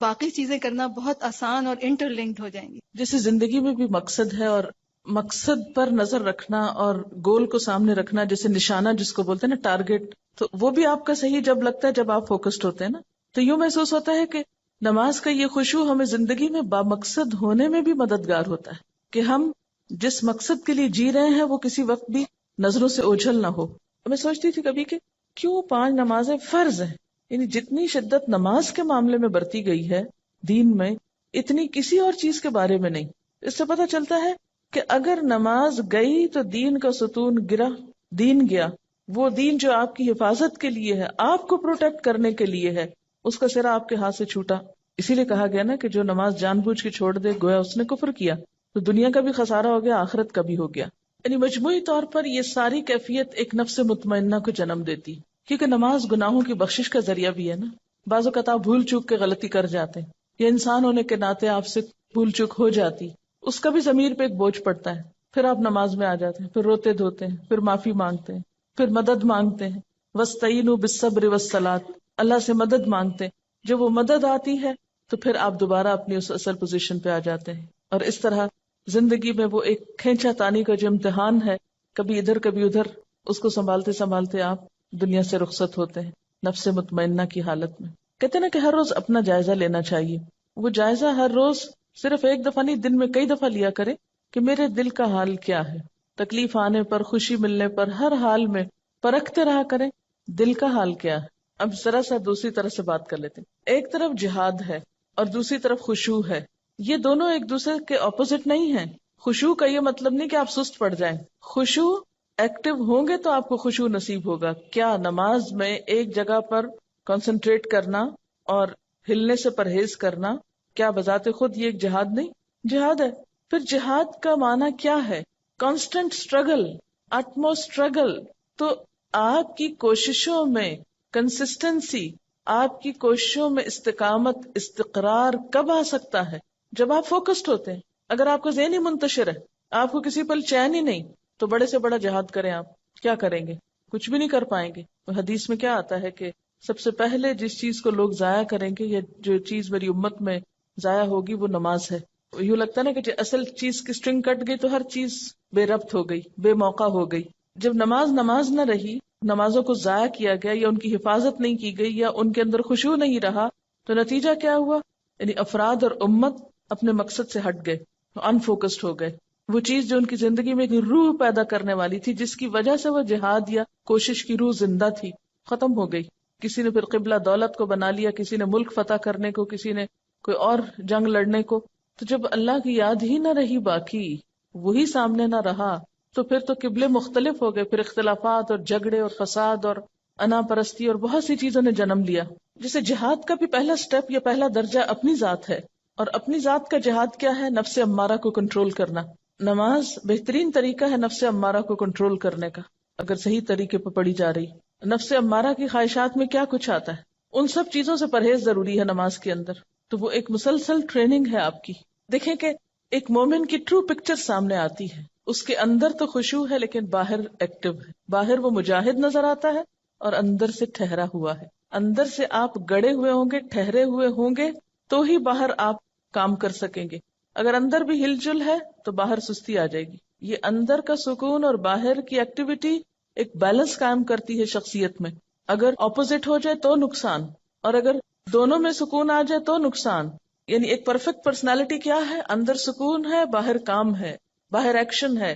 باقی چیزیں کرنا بہت آسان اور انٹر لنکڈ ہو جائیں گی. جیسے زندگی میں بھی مقصد ہے، اور مقصد پر نظر رکھنا اور گول کو سامنے رکھنا، جیسے نشانہ جس کو بولتے ہیں نا، ٹارگٹ، تو وہ بھی آپ کا صحیح جب لگتا ہے جب آپ فوکسڈ ہوتے ہیں نا. تو یوں محسوس ہوتا ہے کہ نماز کا یہ خشوع ہمیں زندگی میں بامقصد ہونے میں بھی مددگار ہوتا ہے، کہ ہم جس مقصد کے لیے جی رہے ہیں وہ کسی وقت بھی نظروں سے اوجھل نہ ہو. میں سوچتی تھی کبھی کہ کیوں 5 نمازیں فرض ہیں، یعنی جتنی شدت نماز کے معاملے میں برتی گئی ہے دین میں، اتنی کسی اور چیز کے بارے میں نہیں. اس سے پتہ چلتا ہے کہ اگر نماز گئی تو دین کا ستون گرا، دین گیا. وہ دین جو آپ کی حفاظت کے لیے ہے، آپ کو پروٹیکٹ کرنے کے لیے ہے، اس کا سرا آپ کے ہاتھ سے چھوٹا. اسی لیے کہا گیا نا کہ جو نماز جان بوجھ کے چھوڑ دے گویا اس نے کفر کیا. تو دنیا کا بھی خسارہ ہو گیا، آخرت کا بھی ہو گیا. یعنی مجموعی طور پر یہ ساری کیفیت ایک نفس مطمئنہ کو جنم دیتی، کیونکہ نماز گناہوں کی بخشش کا ذریعہ بھی ہے نا. بعض اوقات آپ بھول چوک کے غلطی کر جاتے ہیں، یہ انسان ہونے کے ناطے آپ سے بھول چوک ہو جاتی، اس کا بھی ضمیر پہ ایک بوجھ پڑتا ہے. پھر آپ نماز میں آ جاتے ہیں، پھر روتے دھوتے ہیں، پھر معافی مانگتے ہیں، پھر مدد مانگتے ہیں. وَاسْتَعِینُوا بِالصَّبْرِ وَالصَّلَاةِ، اللہ سے مدد مانگتے ہیں. جب وہ مدد آتی ہے تو پھر آپ دوبارہ اپنی اس اصل پوزیشن پہ آ جاتے ہیں. اور اس طرح زندگی میں وہ ایک کھینچا تانی کا جو امتحان ہے، کبھی ادھر کبھی ادھر، اس کو سنبھالتے سنبھالتے آپ دنیا سے رخصت ہوتے ہیں نفس مطمئنہ کی حالت میں. کہتے ہیں نا کہ ہر روز اپنا جائزہ لینا چاہیے. وہ جائزہ ہر روز صرف ایک دفعہ نہیں، دن میں کئی دفعہ لیا کرے کہ میرے دل کا حال کیا ہے. تکلیف آنے پر، خوشی ملنے پر، ہر حال میں پرکھتے رہا کریں دل کا حال کیا ہے. اب ذرا سا دوسری طرح سے بات کر لیتے ہیں. ایک طرف جہاد ہے اور دوسری طرف خشوع ہے. یہ دونوں ایک دوسرے کے اپوزٹ نہیں ہیں. خشوع کا یہ مطلب نہیں کہ آپ سست پڑ جائیں. خشوع ایکٹیو ہوں گے تو آپ کو خشوع نصیب ہوگا. کیا نماز میں ایک جگہ پر کنسنٹریٹ کرنا اور ہلنے سے پرہیز کرنا، کیا بذات خود یہ ایک جہاد نہیں؟ جہاد ہے. پھر جہاد کا معنی کیا ہے؟ Constant struggle, utmost struggle. تو آپ کی کوششوں میں کنسسٹنسی، آپ کی کوششوں میں استقامت، استقرار کب آ سکتا ہے؟ جب آپ فوکسڈ ہوتے ہیں. اگر آپ کا ذہن ہی منتشر ہے، آپ کو کسی پل چین ہی نہیں، تو بڑے سے بڑا جہاد کریں، آپ کیا کریں گے؟ کچھ بھی نہیں کر پائیں گے. حدیث میں کیا آتا ہے کہ سب سے پہلے جس چیز کو لوگ ضائع کریں گے، یا جو چیز میری امت میں ضائع ہوگی، وہ نماز ہے. یوں لگتا ہے نا کہ اصل چیز کی اسٹرنگ کٹ گئی تو ہر چیز بے ربط ہو گئی، بے موقع ہو گئی. جب نماز نہ رہی، نمازوں کو ضائع کیا گیا یا ان کی حفاظت نہیں کی گئی یا ان کے اندر خشوع نہیں رہا، تو نتیجہ کیا ہوا؟ یعنی افراد اور امت اپنے مقصد سے ہٹ گئے، انفوکسڈ ہو گئے. وہ چیز جو ان کی زندگی میں ایک روح پیدا کرنے والی تھی، جس کی وجہ سے وہ جہاد یا کوشش کی روح زندہ تھی، ختم ہو گئی. کسی نے پھر قبلہ دولت کو بنا لیا، کسی نے ملک فتح کرنے کو، کسی نے کوئی اور جنگ لڑنے کو. تو جب اللہ کی یاد ہی نہ رہی، باقی وہی سامنے نہ رہا، تو پھر تو قبلے مختلف ہو گئے. پھر اختلافات اور جھگڑے اور فساد اور انا پرستی اور بہت سی چیزوں نے جنم لیا. جیسے جہاد کا بھی پہلا سٹیپ یا پہلا درجہ اپنی ذات ہے، اور اپنی ذات کا جہاد کیا ہے؟ نفس امارہ کو کنٹرول کرنا. نماز بہترین طریقہ ہے نفس امارہ کو کنٹرول کرنے کا، اگر صحیح طریقے پہ پڑھی جا رہی. نفس امارہ کی خواہشات میں کیا کچھ آتا ہے، ان سب چیزوں سے پرہیز ضروری ہے نماز کے اندر. تو وہ ایک مسلسل ٹریننگ ہے آپ کی. دیکھیں کہ ایک مومن کی ٹرو پکچر سامنے آتی ہے. اس کے اندر تو خشوع ہے لیکن باہر ایکٹیو ہے. باہر وہ مجاہد نظر آتا ہے اور اندر سے ٹھہرا ہوا ہے. اندر سے آپ گڑے ہوئے ہوں گے، ٹھہرے ہوئے ہوں گے، تو ہی باہر آپ کام کر سکیں گے. اگر اندر بھی ہل جل ہے تو باہر سستی آ جائے گی. یہ اندر کا سکون اور باہر کی ایکٹیویٹی ایک بیلنس قائم کرتی ہے شخصیت میں. اگر اپوزٹ ہو جائے تو نقصان، اور اگر دونوں میں سکون آ جائے تو نقصان. یعنی ایک پرفیکٹ پرسنالٹی کیا ہے؟ اندر سکون ہے، باہر کام ہے، باہر ایکشن ہے.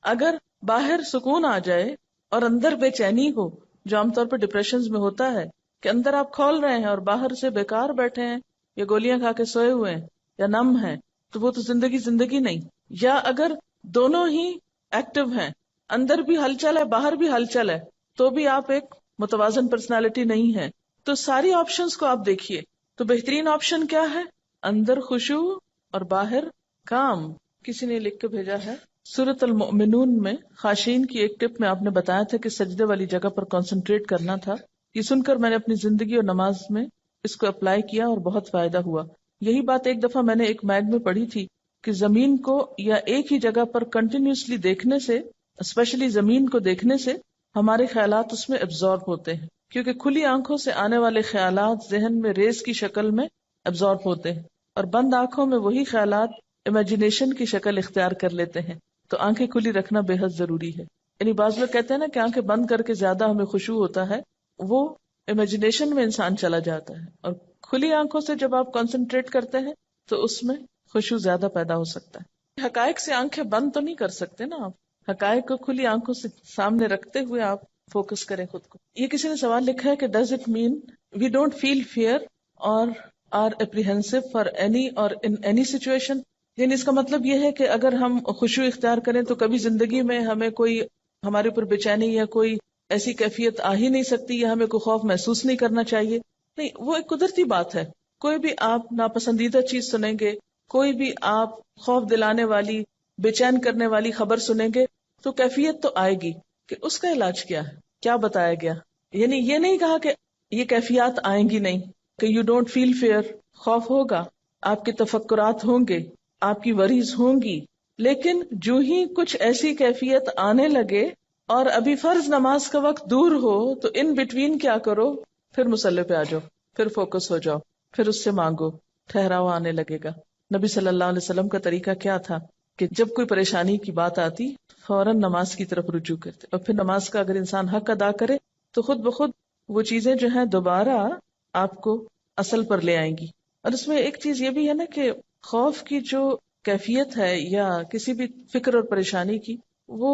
اگر باہر سکون آ جائے اور اندر بے چینی ہو، جو عام طور پر ڈپریشنز میں ہوتا ہے کہ اندر آپ کھول رہے ہیں اور باہر سے بیکار بیٹھے ہیں یا گولیاں کھا کے سوئے ہوئے ہیں یا نم ہیں، تو وہ تو زندگی نہیں. یا اگر دونوں ہی ایکٹیو ہیں، اندر بھی ہلچل ہے، باہر بھی ہلچل ہے، تو بھی آپ ایک متوازن پرسنالٹی نہیں ہے. تو ساری آپشنز کو آپ دیکھیے. تو بہترین آپشن کیا ہے؟ اندر خشوع اور باہر کام. کسی نے لکھ کے بھیجا ہے سورۃ المؤمنون میں خاشعین کی ایک ٹپ میں آپ نے بتایا تھا کہ سجدے والی جگہ پر کنسنٹریٹ کرنا تھا. یہ سن کر میں نے اپنی زندگی اور نماز میں اس کو اپلائی کیا اور بہت فائدہ ہوا. یہی بات ایک دفعہ میں نے ایک میگ میں پڑھی تھی کہ زمین کو یا ایک ہی جگہ پر کنٹینیوسلی دیکھنے سے، اسپیشلی زمین کو دیکھنے سے، ہمارے خیالات اس میں ایبزارب ہوتے ہیں. کیونکہ کھلی آنکھوں سے آنے والے خیالات ذہن میں ریز کی شکل میں ایبزارب ہوتے ہیں، اور بند آنکھوں میں وہی خیالات امیجنیشن کی شکل اختیار کر لیتے ہیں. تو آنکھیں کھلی رکھنا بے حد ضروری ہے. یعنی بعض لوگ کہتے ہیں نا کہ آنکھیں بند کر کے زیادہ ہمیں خشوع ہوتا ہے، وہ امیجنیشن میں انسان چلا جاتا ہے. اور کھلی آنکھوں سے جب آپ کنسنٹریٹ کرتے ہیں تو اس میں خشوع زیادہ پیدا ہو سکتا ہے. حقائق سے آنکھیں بند تو نہیں کر سکتے نا آپ، حقائق کو کھلی آنکھوں سے سامنے رکھتے ہوئے آپ فوکس کریں خود کو. یہ کسی نے سوال لکھا ہے کہ does it mean we don't feel fear or are apprehensive for any or in any situation? یعنی اس کا مطلب یہ ہے کہ اگر ہم خشوع اختیار کریں تو کبھی زندگی میں ہمیں کوئی ہمارے اوپر بے چینی یا کوئی ایسی کیفیت آ ہی نہیں سکتی، یا ہمیں کوئی خوف محسوس نہیں کرنا چاہیے. نہیں، وہ ایک قدرتی بات ہے. کوئی بھی آپ ناپسندیدہ چیز سنیں گے، کوئی بھی آپ خوف دلانے والی، بے چین کرنے والی خبر سنیں گے تو کیفیت تو آئے گی. کہ اس کا علاج کیا ہے، کیا بتایا گیا؟ یعنی یہ نہیں کہا کہ یہ کیفیات آئیں گی نہیں، کہ یو ڈونٹ فیل فیئر، خوف ہوگا، آپ کے تفکرات ہوں گے، آپ کی وریز ہوں گی، لیکن جو ہی کچھ ایسی کیفیت آنے لگے اور ابھی فرض نماز کا وقت دور ہو تو ان بٹوین کیا کرو؟ پھر مصلی پہ آ جاؤ. پھر فوکس ہو جاؤ، پھر اس سے مانگو، ٹھہراؤ آنے لگے گا. نبی صلی اللہ علیہ وسلم کا طریقہ کیا تھا کہ جب کوئی پریشانی کی بات آتی فوراً نماز کی طرف رجوع کرتے، اور پھر نماز کا اگر انسان حق ادا کرے تو خود بخود وہ چیزیں جو ہیں دوبارہ آپ کو اصل پر لے آئیں گی. اور اس میں ایک چیز یہ بھی ہے نا کہ خوف کی جو کیفیت ہے یا کسی بھی فکر اور پریشانی کی، وہ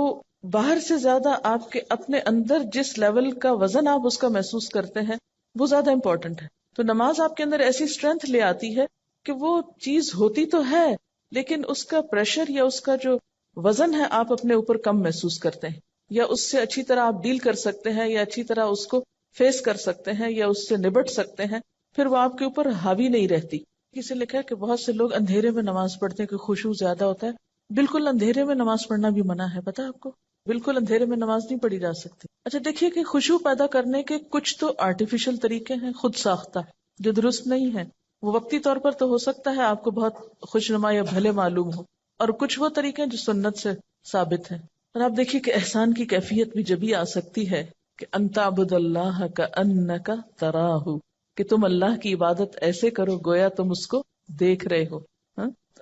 باہر سے زیادہ آپ کے اپنے اندر جس لیول کا وزن آپ اس کا محسوس کرتے ہیں وہ زیادہ امپورٹنٹ ہے. تو نماز آپ کے اندر ایسی اسٹرینتھ لے آتی ہے کہ وہ چیز ہوتی تو ہے لیکن اس کا پریشر یا اس کا جو وزن ہے آپ اپنے اوپر کم محسوس کرتے ہیں، یا اس سے اچھی طرح آپ ڈیل کر سکتے ہیں، یا اچھی طرح اس کو فیس کر سکتے ہیں، یا اس سے نبٹ سکتے ہیں. پھر وہ آپ کے اوپر حاوی نہیں رہتی. کسی لکھا ہے کہ بہت سے لوگ اندھیرے میں نماز پڑھتے ہیں کہ خشوع زیادہ ہوتا ہے. بالکل اندھیرے میں نماز پڑھنا بھی منع ہے، پتہ ہے آپ کو؟ بالکل اندھیرے میں نماز نہیں پڑھی جا سکتی. اچھا دیکھیے کہ خشوع پیدا کرنے کے کچھ تو آرٹیفیشل طریقے ہیں، خود ساختہ، جو درست نہیں ہے. وہ وقتی طور پر تو ہو سکتا ہے آپ کو بہت خوشنما یا بھلے معلوم ہو، اور کچھ وہ طریقے ہیں جو سنت سے ثابت ہیں. اور آپ دیکھیے کہ احسان کی کیفیت بھی جبھی آ سکتی ہے کہ ان تعبد اللہ کأنک تراہ، کہ تم اللہ کی عبادت ایسے کرو گویا تم اس کو دیکھ رہے ہو.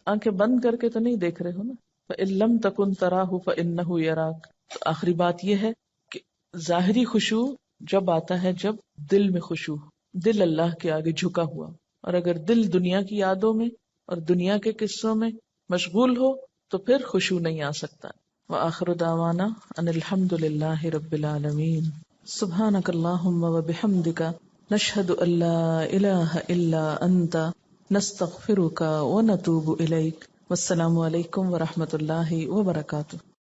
آنکھیں بند کر کے تو نہیں دیکھ رہے ہو نا. فإن لم تکن تراہ فإنہ یراک. تو آخری بات یہ ہے کہ ظاہری خشوع جب آتا ہے جب دل میں خشوع، دل اللہ کے آگے جھکا ہوا. اور اگر دل دنیا کی یادوں میں اور دنیا کے قصوں میں مشغول ہو تو پھر خشوع نہیں آ سکتا. وآخر دعوانا ان الحمد للہ رب العالمین. سبحانک اللہم وبحمدک نشہد ان لا الہ الا انت نستغفرک ونتوب الیک. والسلام علیکم ورحمۃ اللہ وبرکاتہ.